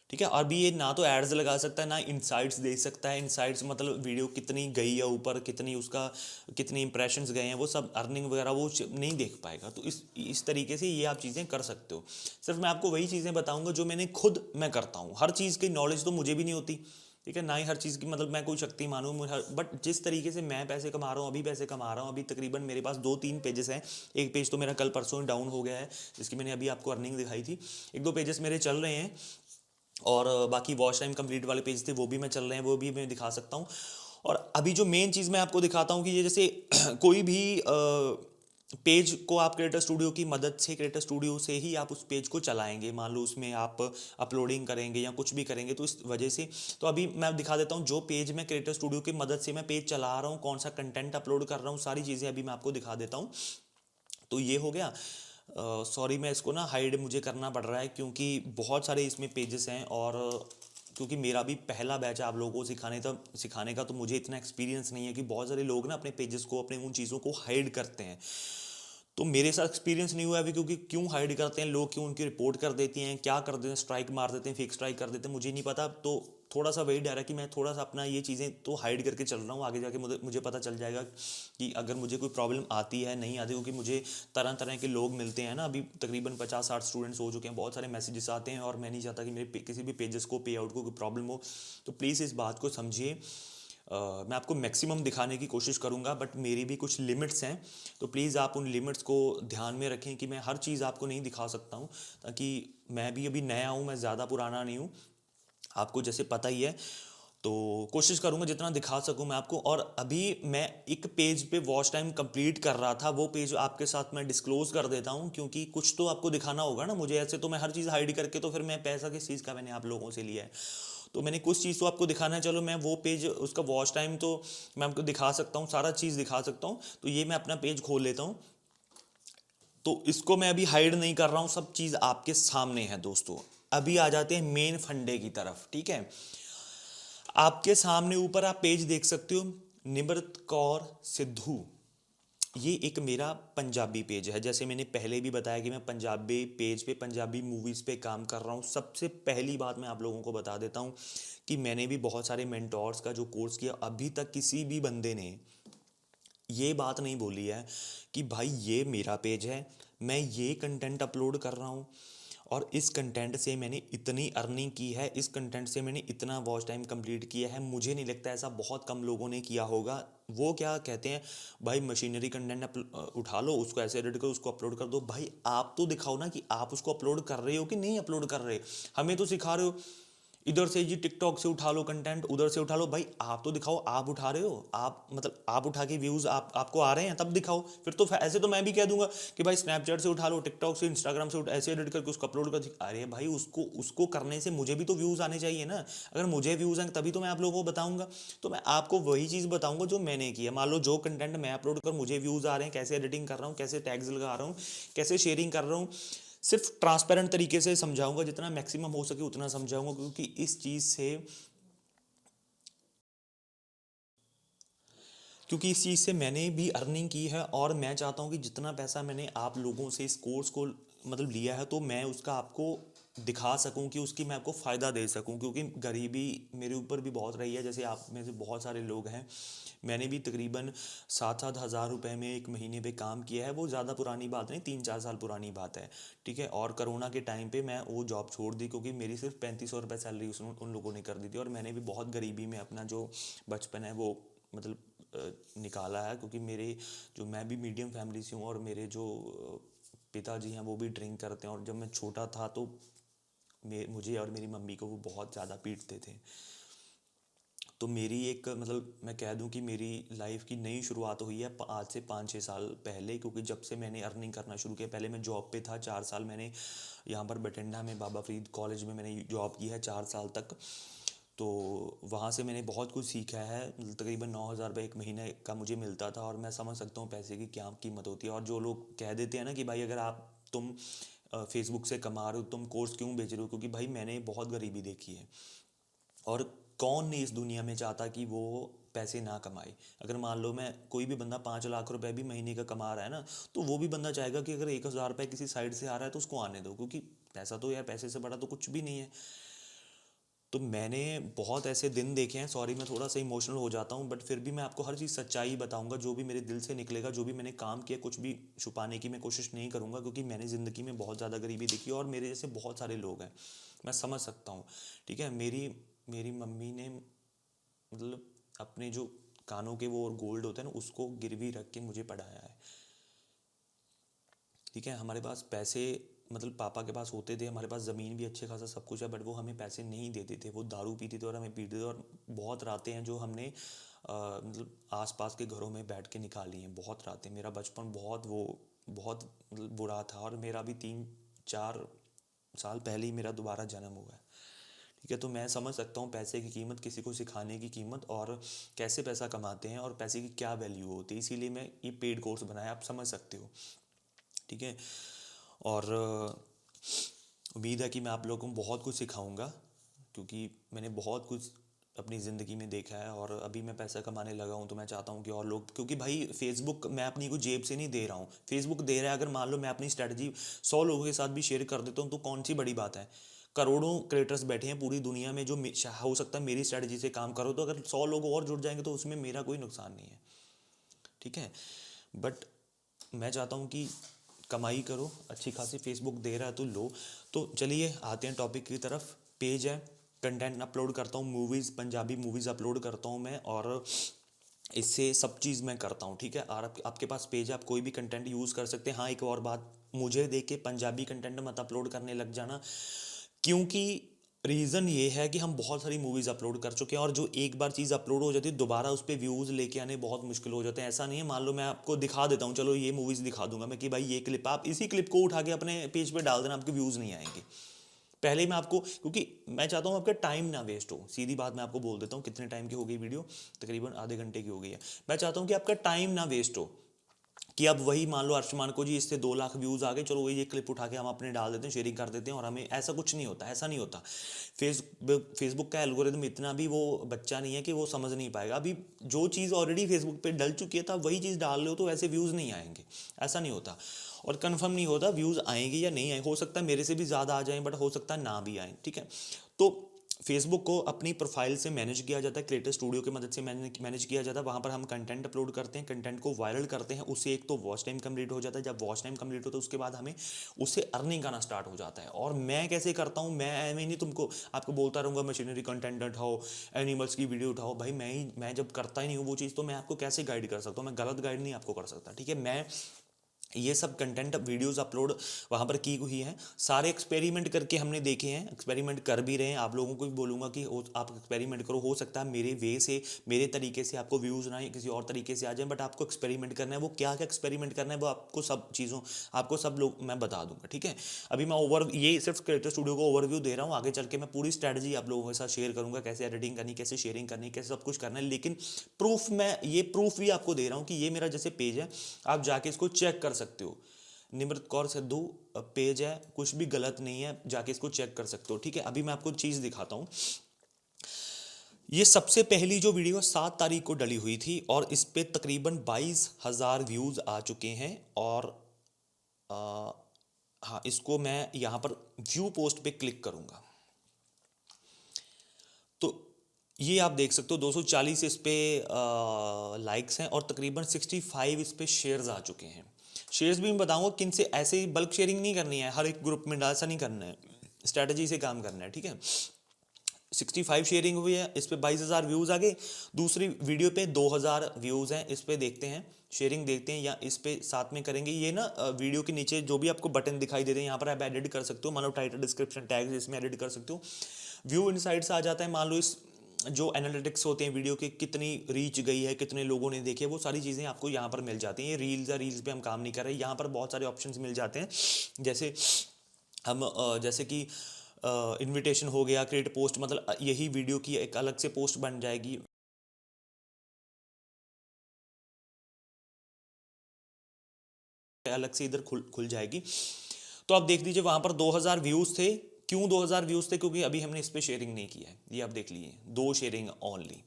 ठीक है, अभी ये ना तो एड्स लगा सकता है ना इनसाइट्स दे सकता है। इनसाइट्स मतलब वीडियो कितनी गई है ऊपर, कितनी उसका कितने इंप्रेशंस गए हैं, वो सब अर्निंग वगैरह वो नहीं देख पाएगा। तो इस तरीके से ये आप चीज़ें कर सकते हो। सिर्फ मैं आपको वही चीज़ें बताऊंगा जो मैंने खुद मैं करता हूँ। हर चीज़ की नॉलेज तो मुझे भी नहीं होती, ठीक है, ना ही हर चीज़ की मतलब मैं कोई शक्तिमान हूँ, बट जिस तरीके से मैं पैसे कमा रहा हूँ, अभी पैसे कमा रहा हूँ, अभी तकरीबन मेरे पास 2-3 पेजेस हैं। एक पेज तो मेरा कल परसों डाउन हो गया है, जिसकी मैंने अभी आपको अर्निंग दिखाई थी। 1-2 पेजेस मेरे चल रहे हैं और बाकी वॉच टाइम कंप्लीट वाले पेज थे वो भी मैं चल रहे हैं, वो भी मैं दिखा सकता हूँ। और अभी जो मेन चीज़ मैं आपको दिखाता हूँ कि ये जैसे कोई भी पेज को आप क्रिएटर स्टूडियो की मदद से, क्रिएटर स्टूडियो से ही आप उस पेज को चलाएंगे। मान लो उसमें आप अपलोडिंग करेंगे या कुछ भी करेंगे, तो इस वजह से तो अभी मैं दिखा देता हूँ जो पेज मैं क्रिएटर स्टूडियो की मदद से मैं पेज चला रहा हूँ, कौन सा कंटेंट अपलोड कर रहा हूँ, सारी चीज़ें अभी मैं आपको दिखा देता हूँ। तो ये हो गया। सॉरी मैं इसको ना हाइड मुझे करना पड़ रहा है क्योंकि बहुत सारे इसमें पेजेस हैं और क्योंकि मेरा भी पहला बैच है आप लोगों को सिखाने का, तो मुझे इतना एक्सपीरियंस नहीं है कि बहुत सारे लोग ना अपने पेजेस को, अपने उन चीज़ों को हाइड करते हैं। तो मेरे साथ एक्सपीरियंस नहीं हुआ अभी, क्योंकि क्यों हाइड करते हैं लोग, क्यों उनकी रिपोर्ट कर देती हैं, क्या कर देते हैं, स्ट्राइक मार देते हैं, फेक स्ट्राइक कर देते हैं, मुझे नहीं पता। तो थोड़ा सा वही डर है कि मैं थोड़ा सा अपना ये चीज़ें तो हाइड करके चल रहा हूँ, आगे जाके मुझे पता चल जाएगा कि अगर मुझे कोई प्रॉब्लम आती है नहीं आती, क्योंकि मुझे तरह तरह के लोग मिलते हैं ना, अभी तकरीबन 50-60 स्टूडेंट्स हो चुके हैं, बहुत सारे मैसेजेस आते हैं, और मैं नहीं चाहता कि मेरे किसी भी पेजेस को पे आउट को कोई प्रॉब्लम हो। तो प्लीज़ इस बात को समझिए। मैं आपको मैक्सिमम दिखाने की कोशिश करूंगा, बट मेरी भी कुछ लिमिट्स हैं, तो प्लीज़ आप उन लिमिट्स को ध्यान में रखें कि मैं हर चीज़ आपको नहीं दिखा सकता हूँ, ताकि मैं भी अभी नया हूँ, मैं ज़्यादा पुराना नहीं हूँ, आपको जैसे पता ही है। तो कोशिश करूंगा जितना दिखा सकूं मैं आपको। और अभी मैं एक पेज पे वॉच टाइम कंप्लीट कर रहा था, वो पेज आपके साथ मैं डिस्क्लोज कर देता हूं, क्योंकि कुछ तो आपको दिखाना होगा ना मुझे, ऐसे तो मैं हर चीज़ हाइड करके, तो फिर मैं पैसा किस चीज़ का मैंने आप लोगों से लिया है, तो मैंने कुछ चीज़ तो आपको दिखाना है। चलो मैं वो पेज, उसका वॉच टाइम तो मैं आपको दिखा सकता हूँ, सारा चीज़ दिखा सकता हूँ। तो ये मैं अपना पेज खोल लेता हूँ, तो इसको मैं अभी हाइड नहीं कर रहा हूँ, सब चीज़ आपके सामने है दोस्तों। अभी आ जाते हैं मेन फंडे की तरफ, ठीक है। आपके सामने ऊपर आप पेज देख सकते हो, निमृत कौर सिद्धू, ये एक मेरा पंजाबी पेज है। जैसे मैंने पहले भी बताया कि मैं पंजाबी पेज पे पंजाबी मूवीज़ पे काम कर रहा हूँ। सबसे पहली बात मैं आप लोगों को बता देता हूँ कि मैंने भी बहुत सारे मेंटोर्स का जो कोर्स किया, अभी तक किसी भी बंदे ने ये बात नहीं बोली है कि भाई ये मेरा पेज है, मैं ये कंटेंट अपलोड कर रहा हूँ और इस कंटेंट से मैंने इतनी अर्निंग की है, इस कंटेंट से मैंने इतना वॉच टाइम कंप्लीट किया है। मुझे नहीं लगता ऐसा बहुत कम लोगों ने किया होगा। वो क्या कहते हैं, भाई मशीनरी कंटेंट उठा लो, उसको ऐसे एडिट करो, उसको अपलोड कर दो। भाई आप तो दिखाओ ना कि आप उसको अपलोड कर रहे हो कि नहीं अपलोड कर रहे। हमें तो सिखा रहे हो इधर से जी टिकटॉक से उठा लो कंटेंट, उधर से उठा लो। भाई आप तो दिखाओ आप उठा रहे हो, आप मतलब आप उठा के व्यूज़ आपको आ रहे हैं तब दिखाओ। फिर तो ऐसे तो मैं भी कह दूंगा कि भाई स्नैपचैट से उठा लो, टिकटॉक से, इंस्टाग्राम से ऐसे एडिट करके उसको अपलोड कर। अरे भाई उसको उसको करने से मुझे भी तो व्यूज़ आने चाहिए ना। अगर मुझे व्यूज़ आए तभी तो मैं आप लोगों को बताऊंगा। तो मैं आपको वही चीज़ बताऊंगा जो मैंने किया। मान लो जो कंटेंट मैं अपलोड कर मुझे व्यूज़ आ रहे हैं, कैसे एडिटिंग कर रहा हूँ, कैसे टैग्स लगा रहा हूँ, कैसे शेयरिंग कर रहा हूँ, सिर्फ ट्रांसपेरेंट तरीके से समझाऊंगा, जितना मैक्सिमम हो सके उतना समझाऊंगा, क्योंकि इस चीज़ से मैंने भी अर्निंग की है, और मैं चाहता हूँ कि जितना पैसा मैंने आप लोगों से इस कोर्स को मतलब लिया है, तो मैं उसका आपको दिखा सकूं, कि उसकी मैं आपको फ़ायदा दे सकूं, क्योंकि गरीबी मेरे ऊपर भी बहुत रही है। जैसे आप में से बहुत सारे लोग हैं, मैंने भी तकरीबन 7-7 हज़ार रुपये में एक महीने पे काम किया है। वो ज़्यादा पुरानी बात नहीं, 3-4 साल पुरानी बात है, ठीक है। और कोरोना के टाइम पे मैं वो जॉब छोड़ दी, क्योंकि मेरी सिर्फ 3500 रुपये सैलरी उन लोगों ने कर दी थी। और मैंने भी बहुत गरीबी में अपना जो बचपन है वो मतलब निकाला है, क्योंकि मेरे जो मैं भी मीडियम फैमिली से हूँ, और मेरे जो पिताजी हैं वो भी ड्रिंक करते हैं। और जब मैं छोटा था तो मुझे और मेरी मम्मी को वो बहुत ज़्यादा पीटते थे। तो मेरी एक मतलब मैं कह दूं कि मेरी लाइफ की नई शुरुआत हुई है आज से 5-6 साल पहले, क्योंकि जब से मैंने अर्निंग करना शुरू किया। पहले मैं जॉब पे था 4 साल, मैंने यहाँ पर बठिंडा में बाबा फरीद कॉलेज में मैंने जॉब की है 4 साल तक। तो वहाँ से मैंने बहुत कुछ सीखा है। तकरीबन 9,000 रुपये एक महीने का मुझे मिलता था, और मैं समझ सकता हूँ पैसे की क्या कीमत होती है। और जो लोग कह देते हैं ना कि भाई अगर तुम फेसबुक से कमा रहे हो, तुम कोर्स क्यों बेच रहे हो, क्योंकि भाई मैंने बहुत गरीबी देखी है। और कौन नहीं इस दुनिया में चाहता कि वो पैसे ना कमाए। अगर मान लो मैं कोई भी बंदा 5 लाख रुपए भी महीने का कमा रहा है ना, तो वो भी बंदा चाहेगा कि अगर 1,000 रुपये किसी साइड से आ रहा है तो उसको आने दो, क्योंकि पैसा तो यार पैसे से बड़ा तो कुछ भी नहीं है। तो मैंने बहुत ऐसे दिन देखे हैं, सॉरी मैं थोड़ा सा इमोशनल हो जाता हूँ, बट फिर भी मैं आपको हर चीज़ सच्चाई बताऊंगा, जो भी मेरे दिल से निकलेगा, जो भी मैंने काम किया, कुछ भी छुपाने की मैं कोशिश नहीं करूंगा, क्योंकि मैंने ज़िंदगी में बहुत ज़्यादा गरीबी देखी है, और मेरे जैसे बहुत सारे लोग हैं, मैं समझ सकता हूँ। ठीक है, मेरी मेरी मम्मी ने मतलब अपने जो कानों के वो गोल्ड होते हैं ना, उसको गिरवी रख के मुझे पढ़ाया है। ठीक है, हमारे पास पैसे मतलब पापा के पास होते थे, हमारे पास ज़मीन भी अच्छे खासा सब कुछ है, बट वो हमें पैसे नहीं देते थे, वो दारू पीते थे और हमें पीते थे। और बहुत रातें हैं जो हमने मतलब आसपास के घरों में बैठ के निकाली हैं, बहुत रातें। मेरा बचपन बहुत मतलब बुरा था, और मेरा भी 3-4 साल पहले ही मेरा दोबारा जन्म हुआ है। ठीक है, तो मैं समझ सकता हूँ पैसे की कीमत, किसी को सिखाने की कीमत, और कैसे पैसा कमाते हैं और पैसे की क्या वैल्यू होती है। इसीलिए मैं ये पेड कोर्स बनाया, आप समझ सकते हो। ठीक है, और उम्मीद है कि मैं आप लोगों को बहुत कुछ सिखाऊंगा, क्योंकि मैंने बहुत कुछ अपनी ज़िंदगी में देखा है, और अभी मैं पैसा कमाने लगा हूँ। तो मैं चाहता हूँ कि और लोग, क्योंकि भाई फेसबुक मैं अपनी को जेब से नहीं दे रहा हूँ, फेसबुक दे रहा है। अगर मान लो मैं अपनी स्ट्रैटेजी 100 लोगों के साथ भी शेयर कर देता हूँ तो कौन सी बड़ी बात है। करोड़ों क्रिएटर्स बैठे हैं पूरी दुनिया में, जो हो सकता है मेरी स्ट्रेटजी से काम करो, तो अगर 100 लोग और जुड़ जाएंगे तो उसमें मेरा कोई नुकसान नहीं है, ठीक है। बट मैं चाहता हूँ कि कमाई करो, अच्छी खासी फेसबुक दे रहा है तो लो। तो चलिए आते हैं टॉपिक की तरफ। पेज है, कंटेंट अपलोड करता हूँ, मूवीज़, पंजाबी मूवीज़ अपलोड करता हूँ मैं, और इससे सब चीज़ मैं करता हूँ, ठीक है। और आपके पास पेज है, आप कोई भी कंटेंट यूज़ कर सकते हैं। हाँ, एक और बात, मुझे देख के पंजाबी कंटेंट मत अपलोड करने लग जाना, क्योंकि रीज़न ये है कि हम बहुत सारी मूवीज़ अपलोड कर चुके हैं, और जो एक बार चीज़ अपलोड हो जाती है दोबारा उस पर व्यूज़ लेके आने बहुत मुश्किल हो जाते हैं। ऐसा नहीं है, मान लो मैं आपको दिखा देता हूँ, चलो ये मूवीज़ दिखा दूंगा मैं कि भाई ये क्लिप, आप इसी क्लिप को उठा के अपने पेज पे डाल देना, आपके व्यूज़ नहीं आएंगे। पहले मैं आपको, क्योंकि मैं चाहता हूँ आपका टाइम ना वेस्ट हो, सीधी बात मैं आपको बोल देता हूँ। कितने टाइम की हो गई वीडियो? तकरीबन आधे घंटे की हो गई है। मैं चाहता हूँ कि आपका टाइम ना वेस्ट हो, कि अब वही मान लो अर्शमान को जी इससे 2 लाख व्यूज़ आ गए, चलो वही ये क्लिप उठा के हम अपने डाल देते हैं, शेयरिंग कर देते हैं, और हमें ऐसा कुछ नहीं होता, ऐसा नहीं होता। फेसबुक का एल्गोरिदम इतना भी वो बच्चा नहीं है कि वो समझ नहीं पाएगा। अभी जो चीज़ ऑलरेडी फेसबुक पे डल चुकी है, तो वही चीज़ डाल लो तो ऐसे व्यूज़ नहीं आएंगे, ऐसा नहीं होता। और कंफर्म नहीं होता व्यूज़ आएंगे या नहीं आए, हो सकता है मेरे से भी ज़्यादा आ जाएं, बट हो सकता है ना भी आए, ठीक है। तो फेसबुक को अपनी प्रोफाइल से मैनेज किया जाता है, क्रिएटर स्टूडियो की मदद से मैनेज किया जाता है। वहाँ पर हम कंटेंट अपलोड करते हैं, कंटेंट को वायरल करते हैं, उससे एक तो वॉच टाइम कंप्लीट हो जाता है। जब वॉच टाइम कंप्लीट होता है उसके बाद हमें उससे अर्निंग आना स्टार्ट हो जाता है। और मैं कैसे करता हूँ, मैं ऐਵੇਂ नहीं तुमको आपको बोलता रहूँगा मशीनरी कंटेंट उठाओ, एनिमल्स की वीडियो उठाओ, भाई मैं जब करता ही नहीं हूँ वो चीज़, तो मैं आपको कैसे गाइड कर सकता हूँ? मैं गलत गाइड नहीं आपको कर सकता, ठीक है। मैं ये सब कंटेंट वीडियोस अपलोड वहाँ पर की हुई हैं, सारे एक्सपेरिमेंट करके हमने देखे हैं, एक्सपेरिमेंट कर भी रहे हैं। आप लोगों को भी बोलूँगा कि आप एक्सपेरिमेंट करो, हो सकता है मेरे वे से, मेरे तरीके से आपको व्यूज़ ना आए, किसी और तरीके से आ जाए, बट आपको एक्सपेरिमेंट करना है। वो क्या क्या एक्सपेरिमेंट करना है वो आपको सब चीज़ों, आपको सब लोग मैं बता दूंगा, ठीक है। अभी मैं ये सिर्फ क्रिएटर स्टूडियो को ओवरव्यू दे रहा हूँ, आगे चल के मैं पूरी स्ट्रैटेजी आप लोगों के साथ शेयर करूँगा, कैसे एडिटिंग करनी, कैसे शेयरिंग करनी, कैसे सब कुछ करना है। लेकिन प्रूफ, मैं ये प्रूफ भी आपको दे रहा हूँ कि ये मेरा जैसे पेज है, आप जाके इसको चेक कर सकते हो। निमृत कौर सिद्धू पेज है, कुछ भी गलत नहीं है, जाके इसको चेक कर सकते हो, ठीक है। अभी मैं आपको चीज़ दिखाता हूँ। ये सबसे पहली जो वीडियो 7 तारीख को डली हुई थी, और इस पे तकरीबन 22,000 व्यूज़ आ चुके हैं। और आ, हाँ, इसको मैं यहाँ पर व्यू पोस्ट पे क्लिक करूँगा तो ये आप देख सकते हो 240 इस पे लाइक्स हैं, और तकरीबन 65 इस पे शेयर्स आ चुके हैं। शेयर्स भी मैं बताऊंगा किन से, ऐसे ही बल्क शेयरिंग नहीं करनी है, हर एक ग्रुप में ऐसा नहीं करना है, स्ट्रैटेजी से काम करना है, ठीक है। 65 शेयरिंग हुई है, इस पे 22,000 व्यूज़ आ गए। दूसरी वीडियो पे 2,000 व्यूज़ हैं, इस पे देखते हैं, शेयरिंग देखते हैं, या इस पे साथ में करेंगे। ये ना वीडियो के नीचे जो भी आपको बटन दिखाई दे रहे हैं, यहाँ पर आप एडिट कर सकते हो, मान लो टाइटल, डिस्क्रिप्शन, टैग्स, इसमें एडिट कर सकते हो। व्यू इनसाइट्स आ जाता है, मान लो इस जो एनालिटिक्स होते हैं वीडियो के, कितनी रीच गई है, कितने लोगों ने देखे, वो सारी चीज़ें आपको यहाँ पर मिल जाती हैं। ये रील्स या रील्स पे हम काम नहीं कर रहे, यहाँ पर बहुत सारे ऑप्शंस मिल जाते हैं। जैसे हम जैसे कि इनविटेशन हो गया, क्रिएट पोस्ट, मतलब यही वीडियो की एक अलग से पोस्ट बन जाएगी, अलग से इधर खुल जाएगी। तो आप देख लीजिए वहाँ पर 2,000 व्यूज़ थे। क्यों 2,000 व्यूज़ थे? क्योंकि अभी हमने इस पर शेयरिंग नहीं किया है, ये आप देख लीजिए, 2 शेयरिंग ओनली,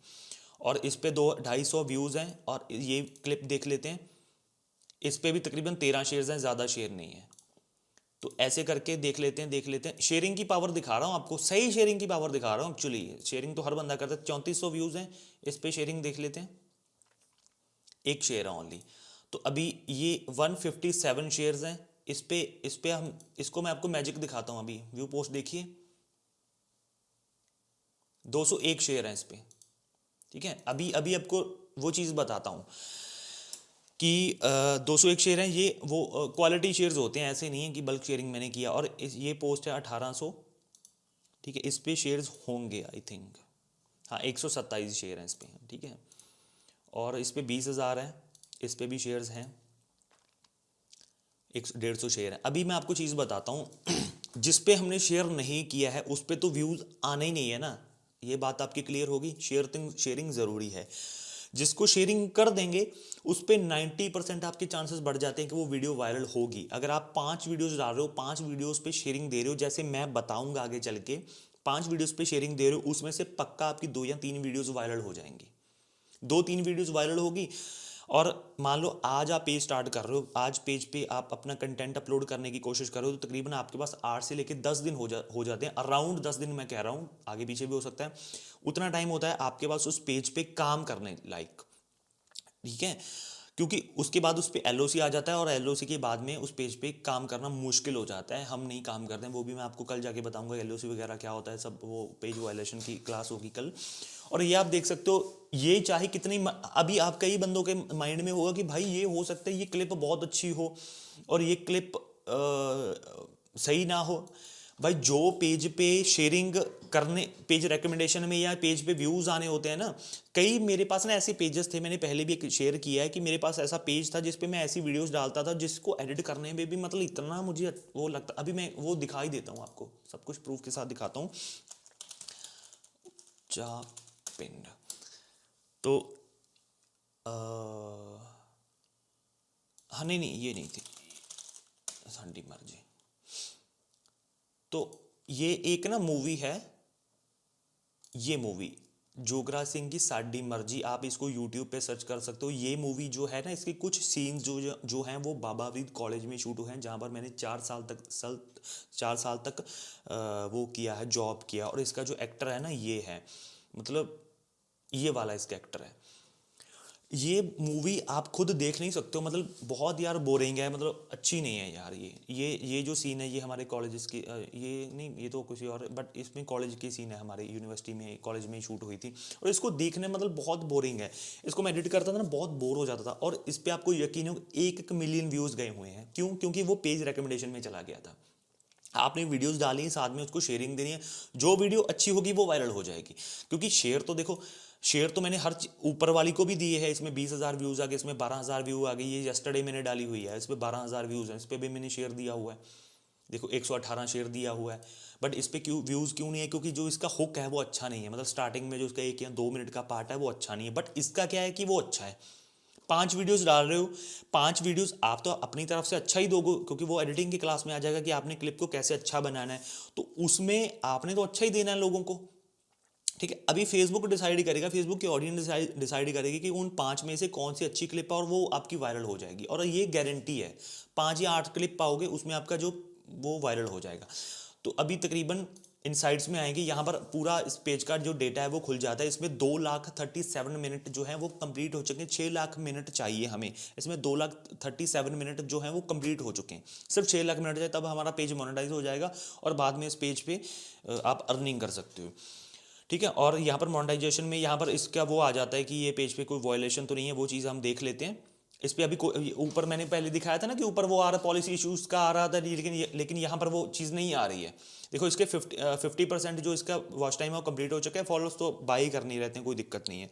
और इस पे 250 व्यूज़ हैं। और ये क्लिप देख लेते हैं, इस पे भी तकरीबन 13 शेयर्स हैं, ज़्यादा शेयर नहीं है। तो ऐसे करके देख लेते हैं शेयरिंग की पावर दिखा रहा हूँ आपको, सही शेयरिंग की पावर दिखा रहा हूँ। एक्चुअली शेयरिंग तो हर बंदा करता है। 3400 व्यूज़ हैं, इस पे शेयरिंग देख लेते हैं, 1 शेयर है ओनली। तो अभी ये 157 शेयर्स हैं, इस पे हम, इसको मैं आपको मैजिक दिखाता हूँ। अभी व्यू पोस्ट देखिए, 201 शेयर हैं इस पे, ठीक है। अभी अभी आपको वो चीज़ बताता हूँ कि 201 शेयर हैं, ये वो क्वालिटी शेयर्स होते हैं, ऐसे नहीं है कि बल्क शेयरिंग मैंने किया। और ये पोस्ट है 1800, ठीक है, इस पे शेयर्स होंगे आई थिंक, हाँ 127 शेयर हैं इस पे, ठीक है। और इस पे 20,000 हैं, इस पे भी शेयर्स हैं, 150 शेयर है। अभी मैं आपको चीज़ बताता हूँ जिस पे हमने शेयर नहीं किया है उस पे तो व्यूज़ आने ही नहीं है ना, ये बात आपकी क्लियर होगी। शेयरिंग ज़रूरी है। जिसको शेयरिंग कर देंगे उस पे 90% आपके चांसेस बढ़ जाते हैं कि वो वीडियो वायरल होगी। अगर आप 5 वीडियोस डाल रहे हो, 5 वीडियोस पे शेयरिंग दे रहे हो, जैसे मैं बताऊंगा आगे चल के, 5 वीडियोस पे शेयरिंग दे रहे हो, उसमें से पक्का आपकी 2 या 3 वीडियोस वायरल हो जाएंगी, 2-3 वीडियोस वायरल होगी। और मान लो आज आप पेज स्टार्ट कर रहे हो, आज पेज पे आप अपना कंटेंट अपलोड करने की कोशिश कर रहे हो, तो तकरीबन आपके पास 8 से लेकर 10 दिन हो जाते हैं, अराउंड 10 दिन मैं कह रहा हूँ, आगे पीछे भी हो सकता है। उतना टाइम होता है आपके पास उस पेज पे काम करने लायक, ठीक है। क्योंकि उसके बाद उस पर एलओसी आ जाता है, और एलओसी के बाद में उस पेज पे काम करना मुश्किल हो जाता है, हम नहीं काम करते हैं। वो भी मैं आपको कल जाके बताऊंगा एलओसी वगैरह क्या होता है, सब वो पेज वायलेशन की क्लास होगी कल। और ये आप देख सकते हो, ये चाहे कितनी अभी आप कई बंदों के माइंड में होगा कि भाई ये हो सकता है ये क्लिप बहुत अच्छी हो और ये क्लिप सही ना हो। भाई जो पेज पे शेयरिंग करने, पेज रिकमेंडेशन में या पेज पे व्यूज आने होते हैं ना, कई मेरे पास ना ऐसे पेजेस थे, मैंने पहले भी शेयर किया है कि मेरे पास ऐसा पेज था जिस पे मैं ऐसी वीडियोस डालता था जिसको एडिट करने में भी मतलब इतना मुझे वो लगता, अभी मैं वो दिखाई देता हूँ आपको, सब कुछ प्रूफ के साथ दिखाता हूँ। पिंड तो हाँ नहीं ये नहीं थी, संडी मर्जी। तो ये एक ना मूवी है, ये मूवी जोगरा सिंह की साडी मर्जी, आप इसको यूट्यूब पे सर्च कर सकते हो। ये मूवी जो है ना, इसके कुछ सीन्स जो हैं वो बाबा फरीद कॉलेज में शूट हुए हैं, जहाँ पर मैंने 4 साल तक वो किया है, जॉब किया। और इसका जो एक्टर है ना, ये है, मतलब ये वाला इसका एक्टर है। ये मूवी आप खुद देख नहीं सकते हो, मतलब बहुत यार बोरिंग है, मतलब अच्छी नहीं है यार। ये जो सीन है ये हमारे कॉलेजेस की, ये नहीं, ये तो कुछ और, बट इसमें कॉलेज की सीन है, हमारे यूनिवर्सिटी में कॉलेज में ही शूट हुई थी। और इसको देखने मतलब बहुत बोरिंग है, इसको मैं एडिट करता था ना बहुत बोर हो जाता था। और इस पर आपको यकीन हो 1 मिलियन व्यूज़ गए हुए हैं। क्यों? क्योंकि वो पेज रिकमेंडेशन में चला गया था। आपने वीडियोस डाली, साथ में उसको शेयरिंग देनी है, जो वीडियो अच्छी होगी वो वायरल हो जाएगी। क्योंकि शेयर तो देखो, शेयर तो मैंने हर ऊपर वाली को भी दिए है, इसमें 20,000 व्यूज़ आ गए, इसमें 12,000 व्यू आ गई, ये यस्टरडे मैंने डाली हुई है, इस पर 12,000 व्यूज़ हैं, इस पर भी मैंने शेयर दिया हुआ है, देखो 118 शेयर दिया हुआ है। बट इस पर क्यों व्यूज़ क्यों नहीं है? क्योंकि जो इसका हुक है वो अच्छा नहीं है, मतलब स्टार्टिंग में जो इसका 1 या 2 मिनट का पार्ट है वो अच्छा नहीं है। बट इसका क्या है कि वो अच्छा है। 5 वीडियोस डाल रहे हो, 5 वीडियोस आप तो अपनी तरफ से अच्छा ही दोगे, क्योंकि वो एडिटिंग की क्लास में आ जाएगा कि आपने क्लिप को कैसे अच्छा बनाना है, तो उसमें आपने तो अच्छा ही देना है लोगों को, ठीक है। अभी फेसबुक डिसाइड करेगा, फेसबुक की ऑडियंस डिसाइड करेगी कि उन 5 में से कौन सी अच्छी क्लिप है, और वो आपकी वायरल हो जाएगी। और ये गारंटी है, 5 या 8 क्लिप पाओगे उसमें आपका जो वो वायरल हो जाएगा। तो अभी तकरीबन इनसाइट्स में आएंगे, यहाँ पर पूरा इस पेज का जो डेटा है वो खुल जाता है। इसमें 2,37 मिनट जो है वो कंप्लीट हो चुके हैं, 6 लाख मिनट चाहिए हमें, इसमें 2,37 मिनट जो है वो कंप्लीट हो चुके हैं। सिर्फ 6 लाख मिनट चाहिए, तब हमारा पेज मोनेटाइज हो जाएगा, और बाद में इस पेज पे आप अर्निंग कर सकते हो, ठीक है। और यहाँ पर मोनेटाइजेशन में यहाँ पर इसका वो आ जाता है कि ये पेज पे कोई वायलेशन तो नहीं है, वो चीज़ हम देख लेते हैं। इस पे अभी ऊपर मैंने पहले दिखाया था ना कि ऊपर वो आ रहा पॉलिसी इश्यूज का आ रहा था, लेकिन यहाँ पर वो चीज़ नहीं आ रही है। देखो इसके 50% जो इसका वॉच टाइम है वो कंप्लीट हो चुका है, फॉलोअर्स तो बाई कर नहीं रहते हैं, कोई दिक्कत नहीं है।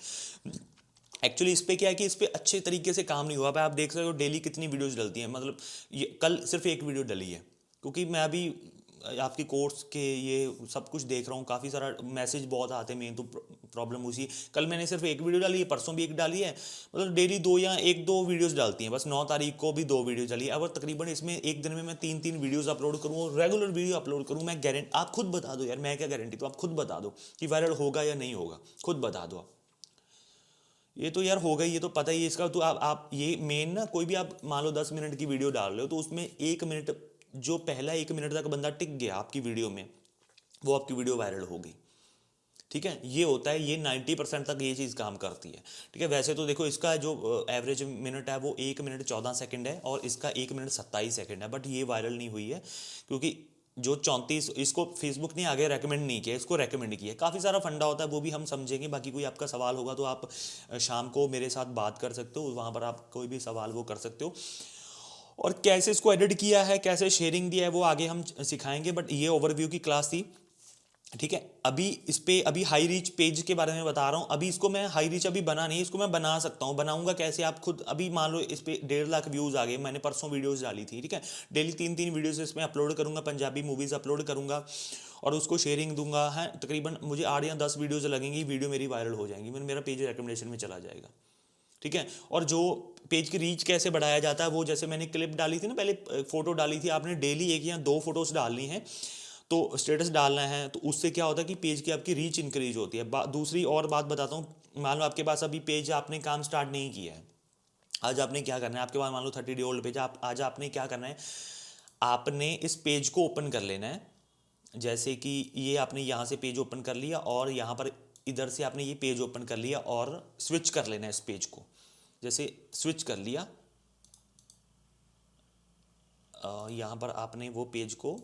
एक्चुअली इस पे क्या है कि इस पे अच्छे तरीके से काम नहीं हुआ। आप देख सकते हो डेली कितनी वीडियोस डलती हैं, मतलब ये कल सिर्फ 1 वीडियो डली है, क्योंकि मैं अभी आपके कोर्स के ये सब कुछ देख रहा हूँ, काफ़ी सारा मैसेज बहुत आते हैं, मेन तो प्रॉब्लम उसी। कल मैंने सिर्फ 1 वीडियो डाली है, परसों भी 1 डाली है, मतलब डेली 2 या 1-2 वीडियोस डालती हैं। बस 9 तारीख को भी 2 वीडियो डाली है। अब तकरीबन इसमें एक दिन में मैं 3-3 वीडियोस अपलोड करूँ और रेगुलर वीडियो अपलोड करूँ, मैं गारंटी, आप खुद बता दो यार, मैं क्या गारंटी, तो आप खुद बता दो कि वायरल होगा या नहीं होगा, खुद बता दो आप। ये तो यार होगा, ये तो पता ही है इसका। तो आप ये मेन ना, कोई भी आप मान लो 10 मिनट की वीडियो डाल रहे हो, तो उसमें 1 मिनट, जो पहला 1 मिनट तक बंदा टिक गया आपकी वीडियो में, वो आपकी वीडियो वायरल होगी, ठीक है। ये होता है, ये 90% तक ये चीज़ काम करती है, ठीक है। वैसे तो देखो इसका जो एवरेज मिनट है वो 1 मिनट 14 सेकंड है, और इसका 1 मिनट 27 सेकंड है, बट ये वायरल नहीं हुई है क्योंकि जो 34, इसको फेसबुक ने आगे रेकमेंड नहीं किया, इसको रेकमेंड किया। काफ़ी सारा फंडा होता है, वो भी हम समझेंगे। बाकी कोई आपका सवाल होगा तो आप शाम को मेरे साथ बात कर सकते हो, वहाँ पर आप कोई भी सवाल वो कर सकते हो। और कैसे इसको एडिट किया है, कैसे शेयरिंग दिया है, वो आगे हम सिखाएंगे, बट ये ओवरव्यू की क्लास थी, ठीक है। अभी इस पे अभी हाई रीच पेज के बारे में बता रहा हूँ। अभी इसको मैं हाई रीच अभी बना नहीं, इसको मैं बना सकता हूँ। बनाऊंगा कैसे, आप खुद, अभी मान लो इस पे 1.5 लाख व्यूज़ आ गए, मैंने परसों वीडियोस डाली थी, ठीक है। डेली 3-3 वीडियोस इसमें अपलोड करूँगा, पंजाबी मूवीज़ अपलोड करूँगा और उसको शेयरिंग दूंगा, है। तकरीबन मुझे 8 या 10 वीडियोज़ लगेंगी, वीडियो मेरी वायरल हो जाएंगी, मेरा पेज रिकमेंडेशन में चला जाएगा, ठीक है। और जो पेज की रीच कैसे बढ़ाया जाता है, वो जैसे मैंने क्लिप डाली थी ना, पहले फोटो डाली थी, आपने डेली 1 या 2 फोटोज़ डालनी है, तो स्टेटस डालना है, तो उससे क्या होता है कि पेज की आपकी रीच इंक्रीज होती है। दूसरी और बात बताता हूँ, मान लो आपके पास अभी पेज, आपने काम स्टार्ट नहीं किया है, आज आपने क्या करना है, आपके पास मान लो 30 डे ओल्ड पेज, आप आज आपने क्या करना है, आपने इस पेज को ओपन कर लेना है। जैसे कि ये आपने यहाँ से पेज ओपन कर लिया और यहाँ पर इधर से आपने ये पेज ओपन कर लिया और स्विच कर लेना है इस पेज को। जैसे स्विच कर लिया, यहाँ पर आपने वो पेज को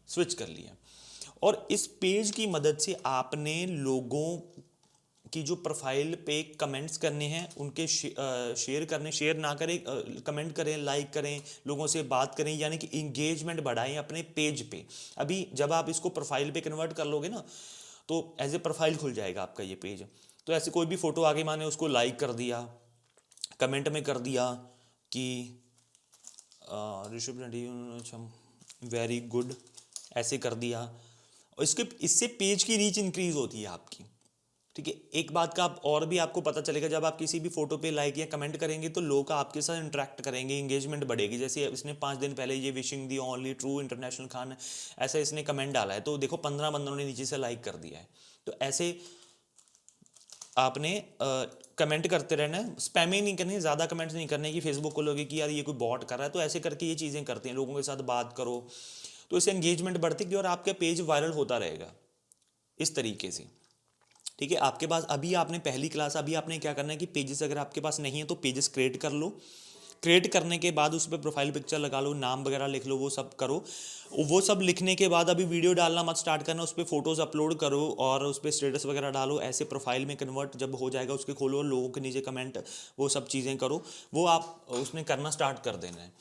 स्विच कर लिया और इस पेज की मदद से आपने लोगों की जो प्रोफाइल पे कमेंट्स करने हैं उनके शेयर करने, शेयर ना करें, कमेंट करें, लाइक करें, लोगों से बात करें, यानी कि इंगेजमेंट बढ़ाएं अपने पेज पे। अभी जब आप इसको प्रोफाइल पे कन्वर्ट कर लोगे ना तो एज ए प्रोफाइल खुल जाएगा आपका ये पेज। तो ऐसे कोई भी फोटो आगे माने उसको लाइक कर दिया, कमेंट में कर दिया कि ऋषभ रेड्डी वेरी गुड, ऐसे कर दिया, और इससे पेज की रीच इंक्रीज होती है आपकी। ठीक है, एक बात का आप और भी आपको पता चलेगा, जब आप किसी भी फोटो पे लाइक या कमेंट करेंगे तो लोग आपके साथ इंटरेक्ट करेंगे, एंगेजमेंट बढ़ेगी। जैसे इसने 5 दिन पहले ये wishing the only true international Khan, ऐसा इसने कमेंट डाला है तो देखो 15 बंदों ने नीचे से लाइक कर दिया है। तो ऐसे आपने कमेंट करते रहना है, स्पैमिंग नहीं करनी, ज़्यादा कमेंट्स नहीं करने की, फेसबुक को लगे कि यार ये कोई बॉट कर रहा है, तो ऐसे करके ये चीज़ें करते हैं, लोगों के साथ बात करो तो इससे एंगेजमेंट बढ़ती है और आपका पेज वायरल होता रहेगा इस तरीके से। ठीक है, आपके पास अभी आपने पहली क्लास, अभी आपने क्या करना है कि पेजेस अगर आपके पास नहीं है तो पेजेस क्रिएट कर लो। क्रिएट करने के बाद उस पर प्रोफाइल पिक्चर लगा लो, नाम वगैरह लिख लो, वो सब करो। वो सब लिखने के बाद अभी वीडियो डालना मत स्टार्ट करना, उस पर फोटोज़ अपलोड करो और उस पर स्टेटस वगैरह डालो। ऐसे प्रोफाइल में कन्वर्ट जब हो जाएगा उसके खोलो, लोगों के नीचे कमेंट, वो सब चीज़ें करो, वो आप उसमें करना स्टार्ट कर देना है।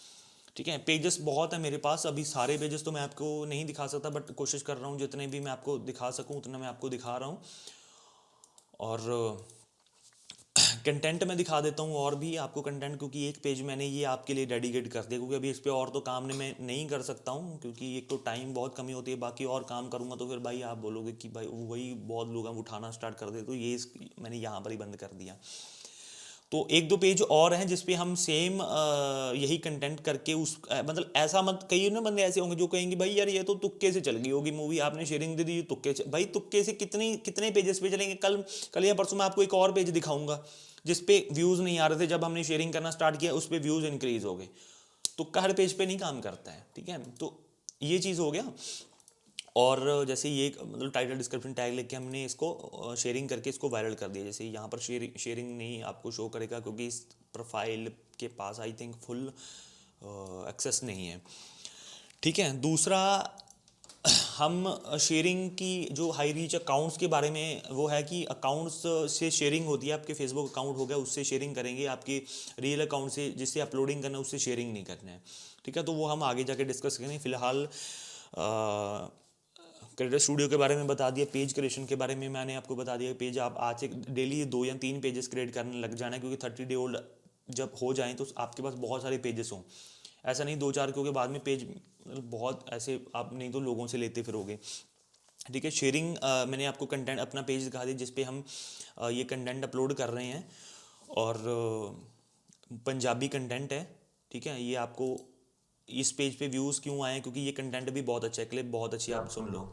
ठीक है, पेजेस बहुत है मेरे पास, अभी सारे पेजेस तो मैं आपको नहीं दिखा सकता, बट कोशिश कर रहा हूँ जितने भी मैं आपको दिखा सकूँ उतना मैं आपको दिखा रहा हूँ। और कंटेंट में दिखा देता हूँ और भी आपको कंटेंट, क्योंकि एक पेज मैंने ये आपके लिए डेडिकेट कर दिया, क्योंकि अभी इस पर और तो काम मैं नहीं कर सकता हूँ, क्योंकि एक तो टाइम बहुत कमी होती है, बाकी और काम करूँगा तो फिर भाई आप बोलोगे कि भाई वही बहुत लोग हम उठाना स्टार्ट कर दे, तो ये मैंने यहाँ पर ही बंद कर दिया। तो एक दो पेज और हैं जिसपे हम सेम यही कंटेंट करके उस मतलब ऐसा मत, कई ना बंदे ऐसे होंगे जो कहेंगे भाई यार ये तो तुक्के से चल गई होगी मूवी, आपने शेयरिंग दे दी तुक्के से। भाई तुक्के से कितने पेजेस पे चलेंगे? कल या परसों मैं आपको एक और पेज दिखाऊंगा जिसपे व्यूज़ नहीं आ रहे थे, जब हमने शेयरिंग करना स्टार्ट किया उस पर व्यूज़ इंक्रीज हो गए। तुक्का हर पेज पे नहीं काम करता है। ठीक है, तो ये चीज़ हो गया। और जैसे ये मतलब टाइटल डिस्क्रिप्शन टैग लेके हमने इसको शेयरिंग करके इसको वायरल कर दिया। जैसे यहाँ पर शेयरिंग नहीं आपको शो करेगा क्योंकि इस प्रोफाइल के पास आई थिंक फुल एक्सेस नहीं है। ठीक है, दूसरा हम शेयरिंग की जो हाई रीच अकाउंट्स के बारे में वो है कि अकाउंट्स से शेयरिंग होती है। आपके फेसबुक अकाउंट हो गया उससे शेयरिंग करेंगे, आपके रियल अकाउंट से जिससे अपलोडिंग करना है उससे शेयरिंग नहीं करना है। ठीक है, तो वो हम आगे जाके डिस्कस करेंगे। फिलहाल क्रिएटर स्टूडियो के बारे में बता दिया, पेज क्रिएशन के बारे में मैंने आपको बता दिया। पेज आप आज से डेली 2 या 3 पेजेस क्रिएट करने लग जाना है, क्योंकि 30 डे ओल्ड जब हो जाएं तो आपके पास बहुत सारे पेजेस हों। ऐसा नहीं 2-4, क्योंकि बाद में पेज बहुत ऐसे आप नहीं तो लोगों से लेते फिरोगे। ठीक है, शेयरिंग मैंने आपको कंटेंट अपना पेज दिखा दिया जिस पे हम ये कंटेंट अपलोड कर रहे हैं और पंजाबी कंटेंट है। ठीक है, ये आपको इस पेज पे व्यूज़ क्यों आए, क्योंकि ये कंटेंट भी बहुत अच्छा है, क्लिप बहुत अच्छी है, आप सुन लो।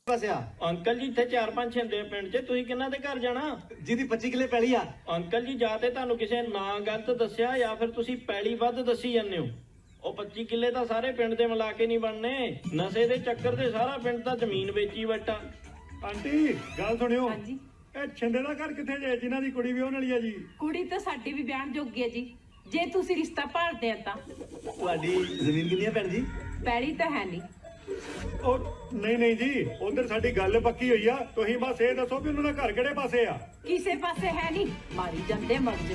अंकल जी ਇੱਥੇ 4-5 ਛਿੰਦੇ ਪਿੰਡ 'ਚ ਤੁਸੀਂ ਕਿੰਨਾਂ ਦੇ ਘਰ ਜਾਣਾ? ਜਿਹਦੀ 25 ਕਿੱਲੇ ਪੈਲੀ ਆ। ਅੰਕਲ ਜੀ ਜਾਂ ਤੇ ਤੁਹਾਨੂੰ ਕਿਸੇ ਨਾਂ ਗਲਤ ਦੱਸਿਆ ਜਾਂ ਫਿਰ ਤੁਸੀਂ ਪੈਲੀ ਵੱਧ ਦੱਸੀ ਜਾਂਦੇ ਹੋ। ਉਹ 25 ਕਿੱਲੇ ਤਾਂ ਸਾਰੇ ਪਿੰਡ ਦੇ ਮਿਲਾ ਕੇ ਨਹੀਂ ਬਣਨੇ। ਨਸ਼ੇ ਦੇ ਚੱਕਰ ਤੇ ਸਾਰਾ ਪਿੰਡ ਤਾਂ ਜ਼ਮੀਨ ਵੇਚੀ ਬੈਠਾ। ਆਂਟੀ ਗੱਲ ਸੁਣਿਓ। ਹਾਂਜੀ, ਇਹ ਛਿੰਦੇ ਦਾ ਘਰ ਕਿੱਥੇ ਜੇ ਜਿਨ੍ਹਾਂ ਦੀ ਕੁੜੀ ਵਿਆਹਣ ਵਾਲੀ ਆ ਜੀ? ਕੁੜੀ ਤਾਂ ਸਾਡੀ ਵੀ ਵਿਆਹਣ ਜੋਗੀ ਹੈ ਜੀ, ਜੇ ਤੁਸੀਂ ਰਿਸ਼ਤਾ ਭਾਲਦੇ ਆ ਤਾਂ। ਤੁਹਾਡੀ ਜ਼ਮੀਨ ਕਿੰਨੀ ਆ ਭੈਣ ਜੀ? ਪੈਲੀ ਤਾਂ ਹੈ ਨਹੀਂ। ਉਹ ਨਹੀਂ ਜੀ, ਉਧਰ ਸਾਡੀ ਗੱਲ ਪੱਕੀ ਹੋਈ ਆ। ਤੁਸੀਂ ਬਸ ਇਹ ਦੱਸੋ ਵੀ ਉਹਨਾਂ ਦਾ ਘਰ ਕਿਹੜੇ ਪਾਸੇ ਆ? ਕਿਸੇ ਪਾਸੇ ਹੈ ਨਹੀਂ, ਮਾਰੀ ਜਾਂਦੇ ਮਰਜ਼।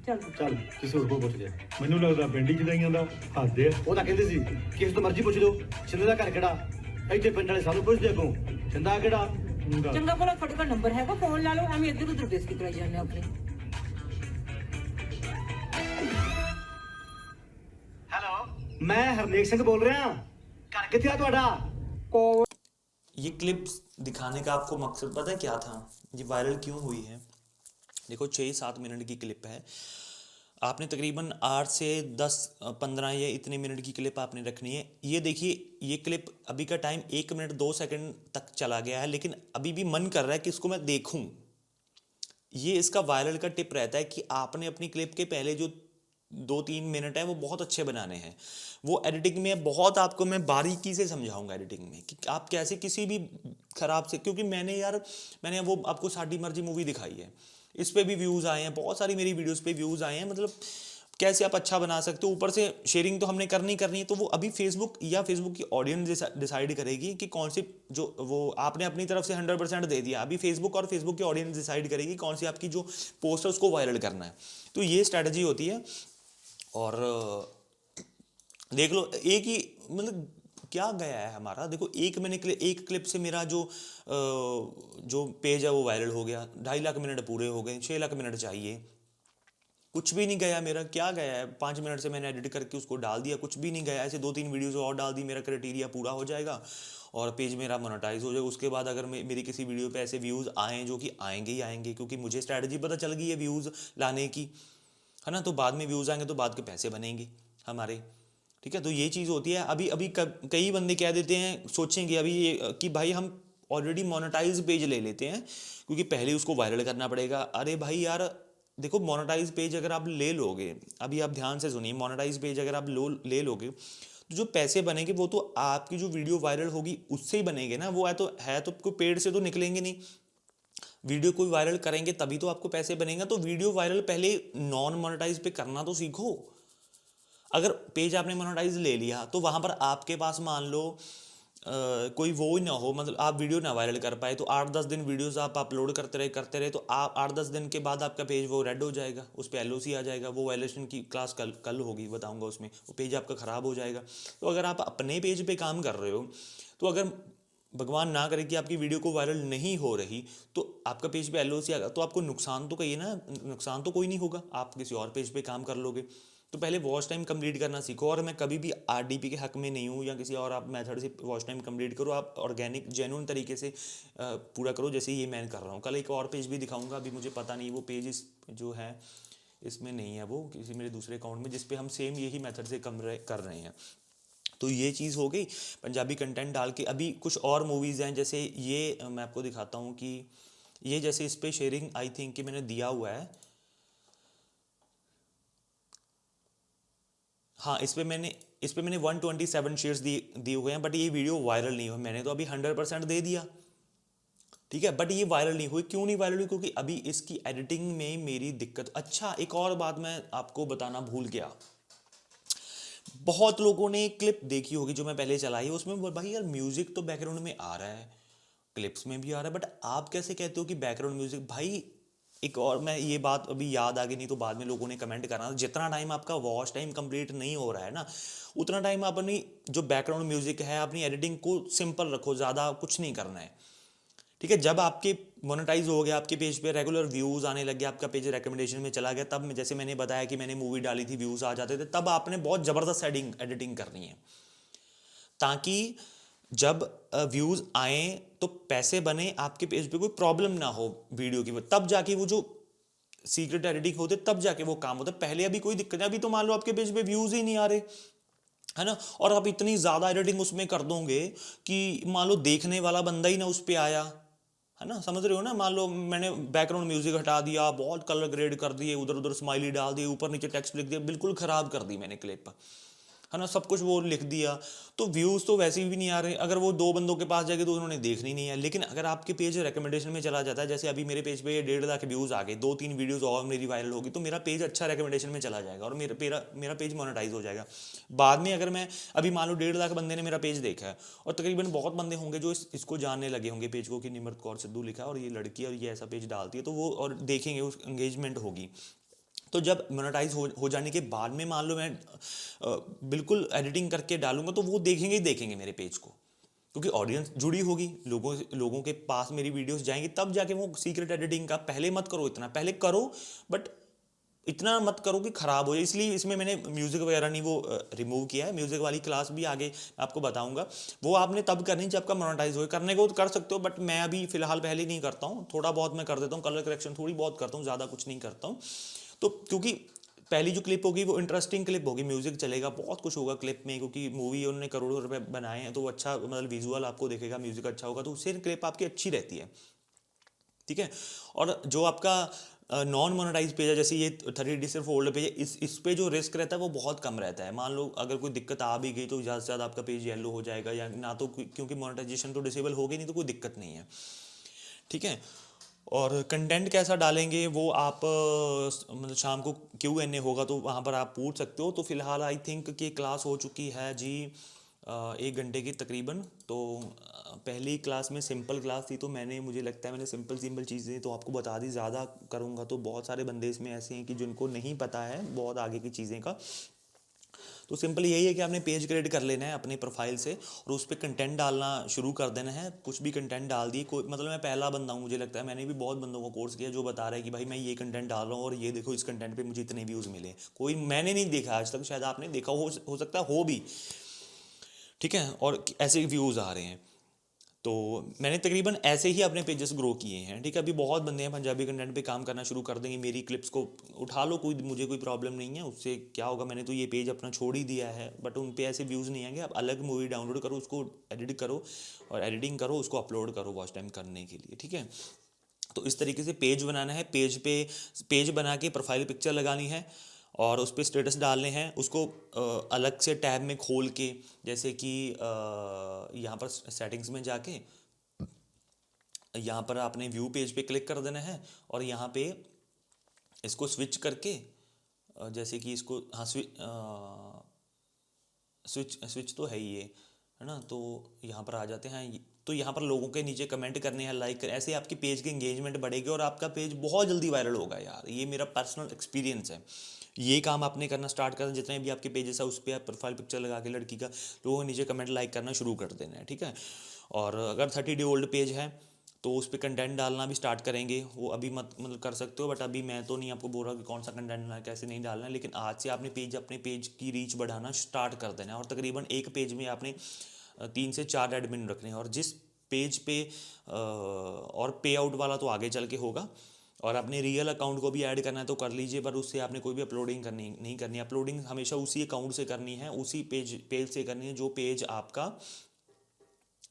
ਚੱਲ ਚੱਲ ਕਿਸੇ ਹੋਰ ਕੋਲ ਪੁੱਛ ਜਾ। ਮੈਨੂੰ ਲੱਗਦਾ ਪਿੰਡ ਹੀ ਜਦਾਈਆਂ ਦਾ ਹੱਦ ਆ। ਉਹ ਤਾਂ ਕਹਿੰਦੇ ਸੀ ਕਿਸੇ ਤੋਂ ਮਰਜ਼ੀ ਪੁੱਛ ਲਓ ਛਿੰਦੇ ਦਾ ਘਰ ਕਿਹੜਾ। ਇੱਥੇ ਪਿੰਡ ਵਾਲੇ ਸਾਨੂੰ ਪੁੱਛਦੇ ਅੱਗੋਂ ਛਿੰਦਾ ਕਿਹੜਾ। ਚੰਗਾ ਭਲਾ ਤੁਹਾਡੇ ਕੋਲ ਨੰਬਰ ਹੈਗਾ, ਫੋਨ ਲਾ ਲਓ, ਐਵੇਂ ਇੱਧਰ ਉੱਧਰ ਬੇਇੱਜ਼ਤੀ ਕਰਾਈ ਜਾਂਦੇ ਆਪਣੀ। ਹੈਲੋ, ਮੈਂ ਹਰਨੇਕ ਸਿੰਘ बोल रहा। घर किथे आ ਤੁਹਾਡਾ? ये क्लिप्स दिखाने का आपको मकसद पता है क्या था, ये वायरल क्यों हुई है? देखो 6-7 मिनट की क्लिप है, आपने तकरीबन 8 से 10-15 या इतने मिनट की क्लिप आपने रखनी है। ये देखिए, ये क्लिप अभी का टाइम 1 मिनट 2 सेकंड तक चला गया है, लेकिन अभी भी मन कर रहा है कि इसको मैं देखूं। ये इसका वायरल का टिप रहता है कि आपने अपनी क्लिप के पहले जो 2-3 मिनट है वो बहुत अच्छे बनाने हैं। वो एडिटिंग में बहुत आपको मैं बारीकी से समझाऊंगा एडिटिंग में कि आप कैसे किसी भी खराब से, क्योंकि मैंने वो आपको साडी मर्जी मूवी दिखाई है, इस पे भी व्यूज़ आए हैं, बहुत सारी मेरी वीडियोस पे व्यूज़ आए हैं। मतलब कैसे आप अच्छा बना सकते हो, ऊपर से शेयरिंग तो हमने करनी है। तो वो अभी फेसबुक की ऑडियंस डिसाइड करेगी कि कौन सी, जो वो आपने अपनी तरफ से 100% दे दिया, अभी फेसबुक की ऑडियंस डिसाइड करेगी कौन सी आपकी जो पोस्ट है उसको वायरल करना है। तो ये स्ट्रैटेजी होती है। और देख लो, एक ही मतलब क्या गया है हमारा, देखो एक क्लिप से मेरा जो पेज है वो वायरल हो गया, 2.5 लाख मिनट पूरे हो गए, 6 लाख मिनट चाहिए, कुछ भी नहीं गया मेरा। क्या गया है, 5 मिनट से मैंने एडिट करके उसको डाल दिया, कुछ भी नहीं गया। ऐसे 2-3 वीडियोस और डाल दी, मेरा क्राइटेरिया पूरा हो जाएगा और पेज मेरा मोनेटाइज हो जाएगा। उसके बाद अगर मेरी किसी वीडियो पे ऐसे व्यूज़ आए, जो कि आएंगे ही आएंगे, क्योंकि मुझे स्ट्रैटेजी पता चल गई है व्यूज़ लाने की, है ना। तो बाद में व्यूज़ आएंगे तो बाद के पैसे बनेंगे हमारे, ठीक है। तो ये चीज़ होती है। अभी कई बंदे कह देते हैं, सोचेंगे अभी ये कि भाई हम ऑलरेडी मोनेटाइज पेज ले लेते हैं क्योंकि पहले उसको वायरल करना पड़ेगा। अरे भाई यार देखो, मोनेटाइज पेज अगर आप ले लोगे, अभी आप ध्यान से सुनिए, मोनेटाइज पेज अगर आप ले लोगे तो जो पैसे बनेंगे वो तो आपकी जो वीडियो वायरल होगी उससे ही बनेंगे ना। वो है तो कोई पेड से तो निकलेंगे नहीं। वीडियो कोई वायरल करेंगे तभी तो आपको पैसे बनेंगे। तो वीडियो वायरल पहले नॉन मोनेटाइज पे करना तो सीखो। अगर पेज आपने मोनेटाइज ले लिया तो वहाँ पर आपके पास मान लो कोई वो ही ना हो, मतलब आप वीडियो ना वायरल कर पाए, तो 8-10 दिन वीडियोस आप अपलोड करते रहे तो आप 8-10 दिन के बाद आपका पेज वो रेड हो जाएगा, उस पर LOC आ जाएगा। वो वायलेशन की क्लास कल होगी, बताऊंगा उसमें, वो पेज आपका ख़राब हो जाएगा। तो अगर आप अपने पेज पे काम कर रहे हो, तो अगर भगवान ना करे कि आपकी वीडियो को वायरल नहीं हो रही तो आपका पेज पे LOC आ गया, तो आपको नुकसान तो कहीं ना, नुकसान तो कोई नहीं होगा, आप किसी और पेज पे काम कर लोगे। तो पहले वॉच टाइम कंप्लीट करना सीखो। और मैं कभी भी RDP के हक में नहीं हूँ या किसी और आप मेथड से वॉच टाइम कंप्लीट करो। आप ऑर्गेनिक जेन्युइन तरीके से पूरा करो, जैसे ये मैं कर रहा हूँ। कल एक और पेज भी दिखाऊंगा, अभी मुझे पता नहीं वो पेज जो है इसमें नहीं है, वो किसी मेरे दूसरे अकाउंट में, जिसपे हम सेम यही मेथड से कर रहे हैं। तो ये चीज़ हो गई पंजाबी कंटेंट डाल के। अभी कुछ और मूवीज़ हैं, जैसे ये मैं आपको दिखाता हूँ कि ये जैसे इस पर शेयरिंग आई थिंक कि मैंने दिया हुआ है, हाँ इस पे मैंने 127 शेयर्स दिए हुए हैं, बट ये वीडियो वायरल नहीं हुई। मैंने तो अभी 100% दे दिया, ठीक है, बट ये वायरल नहीं हुई। क्यों नहीं वायरल हुई? क्योंकि अभी इसकी एडिटिंग में मेरी दिक्कत। अच्छा, एक और बात मैं आपको बताना भूल गया। बहुत लोगों ने क्लिप देखी होगी जो मैं पहले चलाई है, उसमें भाई यार म्यूजिक तो बैकग्राउंड में आ रहा है, क्लिप्स में भी आ रहा है, बट आप कैसे कहते हो कि बैकग्राउंड म्यूजिक? भाई एक और, मैं ये बात अभी याद आ गई, नहीं तो बाद में लोगों ने कमेंट करना, जितना टाइम आपका वॉच टाइम कंप्लीट नहीं हो रहा है ना, उतना टाइम आप अपनी जो बैकग्राउंड म्यूजिक है, अपनी एडिटिंग को सिंपल रखो, ज़्यादा कुछ नहीं करना है, ठीक है। जब आपके मोनेटाइज हो गया, आपके पेज पे रेगुलर व्यूज़ आने लग गया, आपका पेज रिकमेंडेशन में चला गया, तब जैसे मैंने बताया कि मैंने मूवी डाली थी, व्यूज़ आ जाते थे, तब आपने बहुत ज़बरदस्त एडिटिंग करनी है, ताकि जब व्यूज़ आए तो पैसे बने, आपके पेज पे कोई प्रॉब्लम ना हो वीडियो की, तब जाके वो जो सीक्रेट एडिटिंग होते तब जाके वो काम होता है। पहले अभी कोई दिक्कत नहीं। अभी तो मान लो आपके पेज पे व्यूज़ ही नहीं आ रहे, है ना, और आप इतनी ज़्यादा एडिटिंग उसमें कर दोगे कि मान लो देखने वाला बंदा ही ना उस पर आया, है ना, समझ रहे हो ना। मान लो मैंने बैकग्राउंड म्यूजिक हटा दिया, बहुत कलर ग्रेड कर दिए, उधर उधर स्माइली डाल दिए, ऊपर नीचे टेक्स्ट लिख दिया, बिल्कुल ख़राब कर दी मैंने क्लिप, है ना, सब कुछ वो लिख दिया, तो व्यूज़ तो वैसे भी नहीं आ रहे। अगर वो 2 बंदों के पास जाएंगे तो उन्होंने देखनी नहीं है। लेकिन अगर आपके पेज रिकमेंडेशन में चला जाता है, जैसे अभी मेरे पेज पे 1.5 लाख व्यूज़ आ गए, 2-3 वीडियोस और मेरी वायरल होगी, तो मेरा पेज अच्छा रिकमेंडेशन में चला जाएगा और मेरा पेज मोनेटाइज हो जाएगा। बाद में अगर मैं अभी मान लो 1.5 लाख बंदे ने मेरा पेज देखा है, और तकरीबन बहुत बंदे होंगे जो इसको जानने लगे होंगे पेज को कि निमृत कौर सिद्धू लिखा है और ये लड़की है और ये ऐसा पेज डालती है, तो वो और देखेंगे, उस एंगेजमेंट होगी। तो जब मोनेटाइज हो जाने के बाद में मान लो मैं बिल्कुल एडिटिंग करके डालूंगा, तो वो देखेंगे ही देखेंगे मेरे पेज को, क्योंकि ऑडियंस जुड़ी होगी, लोगों के पास मेरी वीडियोस जाएंगी, तब जाके वो सीक्रेट एडिटिंग का। पहले मत करो, इतना पहले करो, बट इतना मत करो कि ख़राब हो जाए। इसलिए इसमें मैंने म्यूज़िक वगैरह नहीं वो रिमूव किया है। म्यूज़िक वाली क्लास भी आगे आपको बताऊंगा, वो आपने तब करनी जब आपका मोनेटाइज हो। करने को तो कर सकते हो, बट मैं अभी फ़िलहाल पहले नहीं करता हूँ, थोड़ा बहुत मैं कर देता हूँ, कलर करेक्शन थोड़ी बहुत करता हूँ, ज़्यादा कुछ नहीं करता हूँ। तो क्योंकि पहली जो क्लिप होगी वो इंटरेस्टिंग क्लिप होगी, म्यूजिक चलेगा, बहुत कुछ होगा क्लिप में, क्योंकि मूवी उन्होंने करोड़ों रुपए बनाए हैं, तो अच्छा मतलब विजुअल आपको देखेगा, म्यूजिक अच्छा होगा, तो उससे क्लिप आपकी अच्छी रहती है। ठीक है। और जो आपका नॉन मोनेटाइज पेज है, जैसे ये 30 सिर्फ ओल्ड पेज है, इस पे जो रिस्क रहता है वो बहुत कम रहता है। मान लो अगर कोई दिक्कत आ भी गई तो ज़्यादा से ज़्यादा आपका पेज येलो हो जाएगा, या ना तो क्योंकि मोनेटाइजेशन तो डिसेबल हो गई, नहीं तो कोई दिक्कत नहीं है, ठीक है। और कंटेंट कैसा डालेंगे वो आप मतलब शाम को Q&A होगा तो वहाँ पर आप पूछ सकते हो। तो फिलहाल आई थिंक कि क्लास हो चुकी है जी 1 घंटे की तकरीबन। तो पहली क्लास में सिंपल क्लास थी, तो मुझे लगता है मैंने सिंपल चीज़ें तो आपको बता दी। ज़्यादा करूँगा तो बहुत सारे बंदे इसमें ऐसे हैं कि जिनको नहीं पता है बहुत आगे की चीज़ें का। तो सिंपल यही है कि आपने पेज क्रिएट कर लेना है अपने प्रोफाइल से, और उस पर कंटेंट डालना शुरू कर देना है। कुछ भी कंटेंट डाल दिए, कोई मतलब मैं पहला बंदा हूँ, मुझे लगता है मैंने भी बहुत बंदों को कोर्स किया जो बता रहा है कि भाई मैं ये कंटेंट डाल रहा हूँ और ये देखो इस कंटेंट पे मुझे इतने व्यूज़ मिले। कोई मैंने नहीं देखा आज तक, शायद आपने देखा हो सकता है हो भी, ठीक है, और ऐसे व्यूज़ आ रहे हैं। तो मैंने तकरीबन ऐसे ही अपने पेजेस ग्रो किए हैं, ठीक है। अभी बहुत बंदे हैं पंजाबी कंटेंट पे काम करना शुरू कर देंगे, मेरी क्लिप्स को उठा लो, मुझे कोई प्रॉब्लम नहीं है उससे। क्या होगा, मैंने तो ये पेज अपना छोड़ ही दिया है, बट उन पे ऐसे व्यूज़ नहीं आएंगे। आप अलग मूवी डाउनलोड करो, उसको एडिट करो और एडिटिंग करो, उसको अपलोड करो वॉच टाइम करने के लिए, ठीक है। तो इस तरीके से पेज बनाना है। पेज बना के प्रोफाइल पिक्चर लगानी है और उस पर स्टेटस डालने हैं। उसको अलग से टैब में खोल के, जैसे कि यहाँ पर सेटिंग्स में जाके यहाँ पर आपने व्यू पेज पे क्लिक कर देना है, और यहाँ पे इसको स्विच करके जैसे कि इसको हाँ स्विच तो है ही ये, है ना। तो यहाँ पर आ जाते हैं। तो यहाँ पर लोगों के नीचे कमेंट करने हैं, लाइक कर, ऐसे आपकी पेज की एंगेजमेंट बढ़ेगी और आपका पेज बहुत जल्दी वायरल होगा यार। ये मेरा पर्सनल एक्सपीरियंस है। ये काम आपने करना स्टार्ट कर, जितने भी आपके पेजेस है उस पर आप प्रोफाइल पिक्चर लगा के लड़की का, लोगों के नीचे कमेंट लाइक करना शुरू कर देना है, ठीक है। और अगर 30 डे ओल्ड पेज है तो उस पर कंटेंट डालना भी स्टार्ट करेंगे। वो अभी मत मतलब कर सकते हो, बट अभी मैं तो नहीं आपको बोल रहा कि कौन सा कंटेंट डालना है, कैसे नहीं डालना है। लेकिन आज से आपने अपने पेज की रीच बढ़ाना स्टार्ट कर देना है। और तकरीबन एक पेज में आपने 3 से 4 एडमिन रखने हैं, और जिस पेज पे और पे आउट वाला तो आगे चल के होगा। और अपने रियल अकाउंट को भी ऐड करना है तो कर लीजिए, पर उससे आपने कोई भी अपलोडिंग नहीं करनी। अपलोडिंग हमेशा उसी अकाउंट से करनी है, उसी पेज से करनी है जो पेज आपका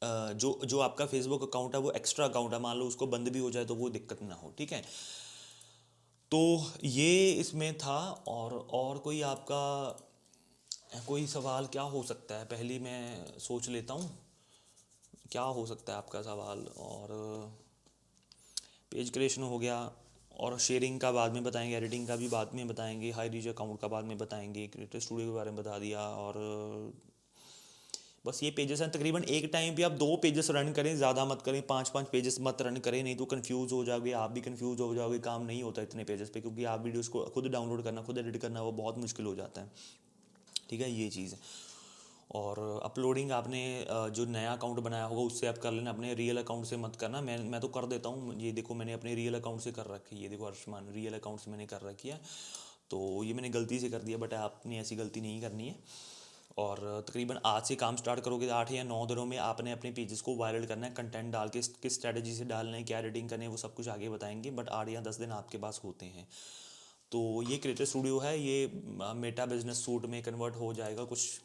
जो आपका फेसबुक अकाउंट है वो एक्स्ट्रा अकाउंट है, मान लो उसको बंद भी हो जाए तो वो दिक्कत ना हो, ठीक है। तो ये इसमें था। और कोई आपका कोई सवाल क्या हो सकता है, पहले मैं सोच लेता हूँ क्या हो सकता है आपका सवाल। और पेज क्रिएशन हो गया, और शेयरिंग का बाद में बताएंगे, एडिटिंग का भी बाद में बताएंगे, हाई रीच अकाउंट का बाद में बताएंगे, क्रिएटर स्टूडियो के बारे में बता दिया। और बस ये पेजेस हैं। तकरीबन एक टाइम पे आप 2 पेजेस रन करें, ज़्यादा मत करें, 5 पेजेस मत रन करें, नहीं तो कंफ्यूज हो जाओगे, आप भी कंफ्यूज हो जाओगे। काम नहीं होता इतने पेजेस पे, क्योंकि आप वीडियोस को खुद डाउनलोड करना, खुद एडिट करना वो बहुत मुश्किल हो जाता है, ठीक है, ये चीज़ है। और अपलोडिंग आपने जो नया अकाउंट बनाया होगा उससे आप कर लेना, अपने रियल अकाउंट से मत करना। मैं तो कर देता हूँ, ये देखो मैंने अपने रियल अकाउंट से कर रखी है, ये देखो अर्शमान रियल अकाउंट से मैंने कर रखी है। तो ये मैंने गलती से कर दिया, बट आपने ऐसी गलती नहीं करनी है। और तकरीबन आज से काम स्टार्ट करोगे 8 या 9 दिनों में आपने अपने पेजेस को वायरल करना है। कंटेंट डाल के किस स्ट्रेटजी से डालना है, क्या एडिटिंग करनी है, वो सब कुछ आगे बताएंगे, बट 8 या 10 दिन आपके पास होते हैं। तो ये क्रिएटर स्टूडियो है, ये मेटा बिजनेस सूट में कन्वर्ट हो जाएगा कुछ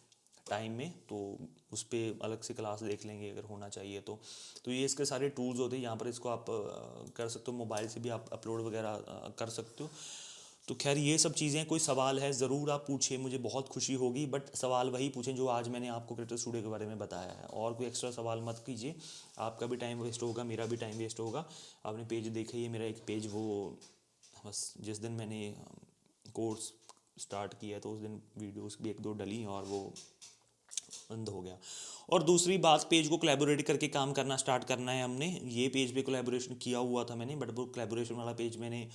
टाइम में, तो उस पर अलग से क्लास देख लेंगे अगर होना चाहिए तो ये इसके सारे टूल्स होते हैं। यहाँ पर इसको आप कर सकते हो, मोबाइल से भी आप अपलोड वगैरह कर सकते हो। तो खैर ये सब चीज़ें, कोई सवाल है ज़रूर आप पूछिए, मुझे बहुत खुशी होगी, बट सवाल वही पूछें जो आज मैंने आपको क्रिएटर स्टूडियो के बारे में बताया है। और कोई एक्स्ट्रा सवाल मत कीजिए, आपका भी टाइम वेस्ट होगा, मेरा भी टाइम वेस्ट होगा। आपने पेज देखा ही है मेरा एक पेज, वो बस जिस दिन मैंने कोर्स स्टार्ट किया तो उस दिन वीडियोस भी 1-2 डली और वो बंद हो गया। और दूसरी बात, पेज को कोलैबोरेट करके काम करना स्टार्ट करना है हमने। ये पेज पे कोलैबोरेशन किया हुआ था मैंने, बट वो कोलैबोरेशन वाला पेज मैंने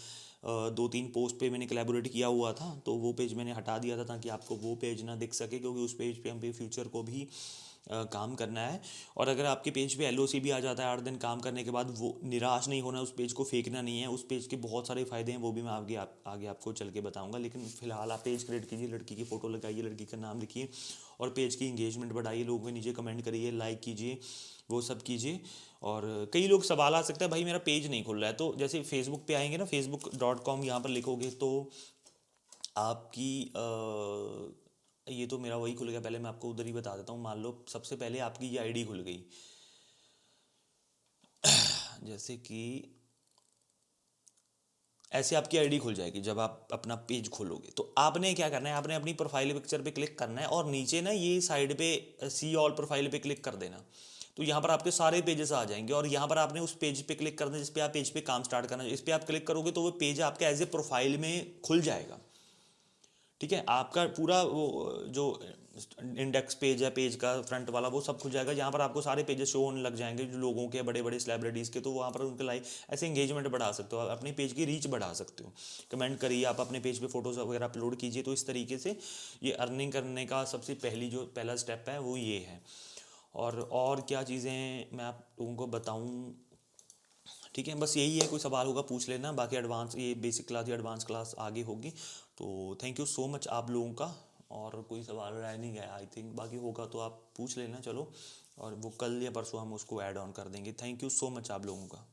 2-3 पोस्ट पे मैंने कोलैबोरेट किया हुआ था, तो वो पेज मैंने हटा दिया था ताकि आपको वो पेज ना दिख सके, क्योंकि उस पेज पे हम पे फ्यूचर को भी काम करना है। और अगर आपके पेज पे LOC भी आ जाता है 8 दिन काम करने के बाद, वो निराश नहीं होना, उस पेज को फेंकना नहीं है। उस पेज के बहुत सारे फ़ायदे हैं, वो भी मैं आगे आपको चल के बताऊंगा। लेकिन फिलहाल आप पेज क्रिएट कीजिए, लड़की की फ़ोटो लगाइए, लड़की का नाम लिखिए और पेज की इंगेजमेंट बढ़ाइए, लोगों के नीचे कमेंट करिए, लाइक कीजिए, वो सब कीजिए। और कई लोग सवाल आ सकता है भाई मेरा पेज नहीं खुल रहा है, तो जैसे फेसबुक पे आएंगे ना, facebook.com यहाँ पर लिखोगे तो आपकी ये तो मेरा वही खुल गया। पहले मैं आपको उधर ही बता देता हूँ। मान लो सबसे पहले आपकी ये ID खुल गई, जैसे कि ऐसे आपकी आईडी खुल जाएगी जब आप अपना पेज खोलोगे। तो आपने क्या करना है, आपने अपनी प्रोफाइल पिक्चर पे क्लिक करना है और नीचे ना ये साइड पे सी ऑल प्रोफाइल पे क्लिक कर देना। तो यहाँ पर आपके सारे पेजेस आ जाएंगे और यहाँ पर आपने उस पेज पे क्लिक करना है जिस पे आप पेज पे काम स्टार्ट करना है। इस पे आप क्लिक करोगे तो वो पेज आपका एज ए प्रोफाइल में खुल जाएगा। ठीक है, आपका पूरा वो जो इंडेक्स पेज है, पेज का फ्रंट वाला, वो सब खुल जाएगा। यहाँ पर आपको सारे पेजेस शो होने लग जाएंगे जो लोगों के, बड़े बड़े सेलिब्रिटीज़ के। तो वहाँ पर उनके लाइक ऐसे एंगेजमेंट बढ़ा सकते हो, आप अपने पेज की रीच बढ़ा सकते हो। कमेंट करिए, आप अपने पेज पे फोटोज़ वगैरह अपलोड कीजिए। तो इस तरीके से ये अर्निंग करने का सबसे पहला स्टेप है वो ये है। और क्या चीज़ें मैं आप लोगों को बताऊँ? ठीक है, बस यही है। कोई सवाल होगा पूछ लेना, बाकी एडवांस ये बेसिक क्लास या एडवांस क्लास आगे होगी। तो थैंक यू सो मच आप लोगों का। और कोई सवाल रह नहीं गया आई थिंक, बाकी होगा तो आप पूछ लेना। चलो, और वो कल या परसों हम उसको ऐड ऑन कर देंगे। थैंक यू सो मच आप लोगों का।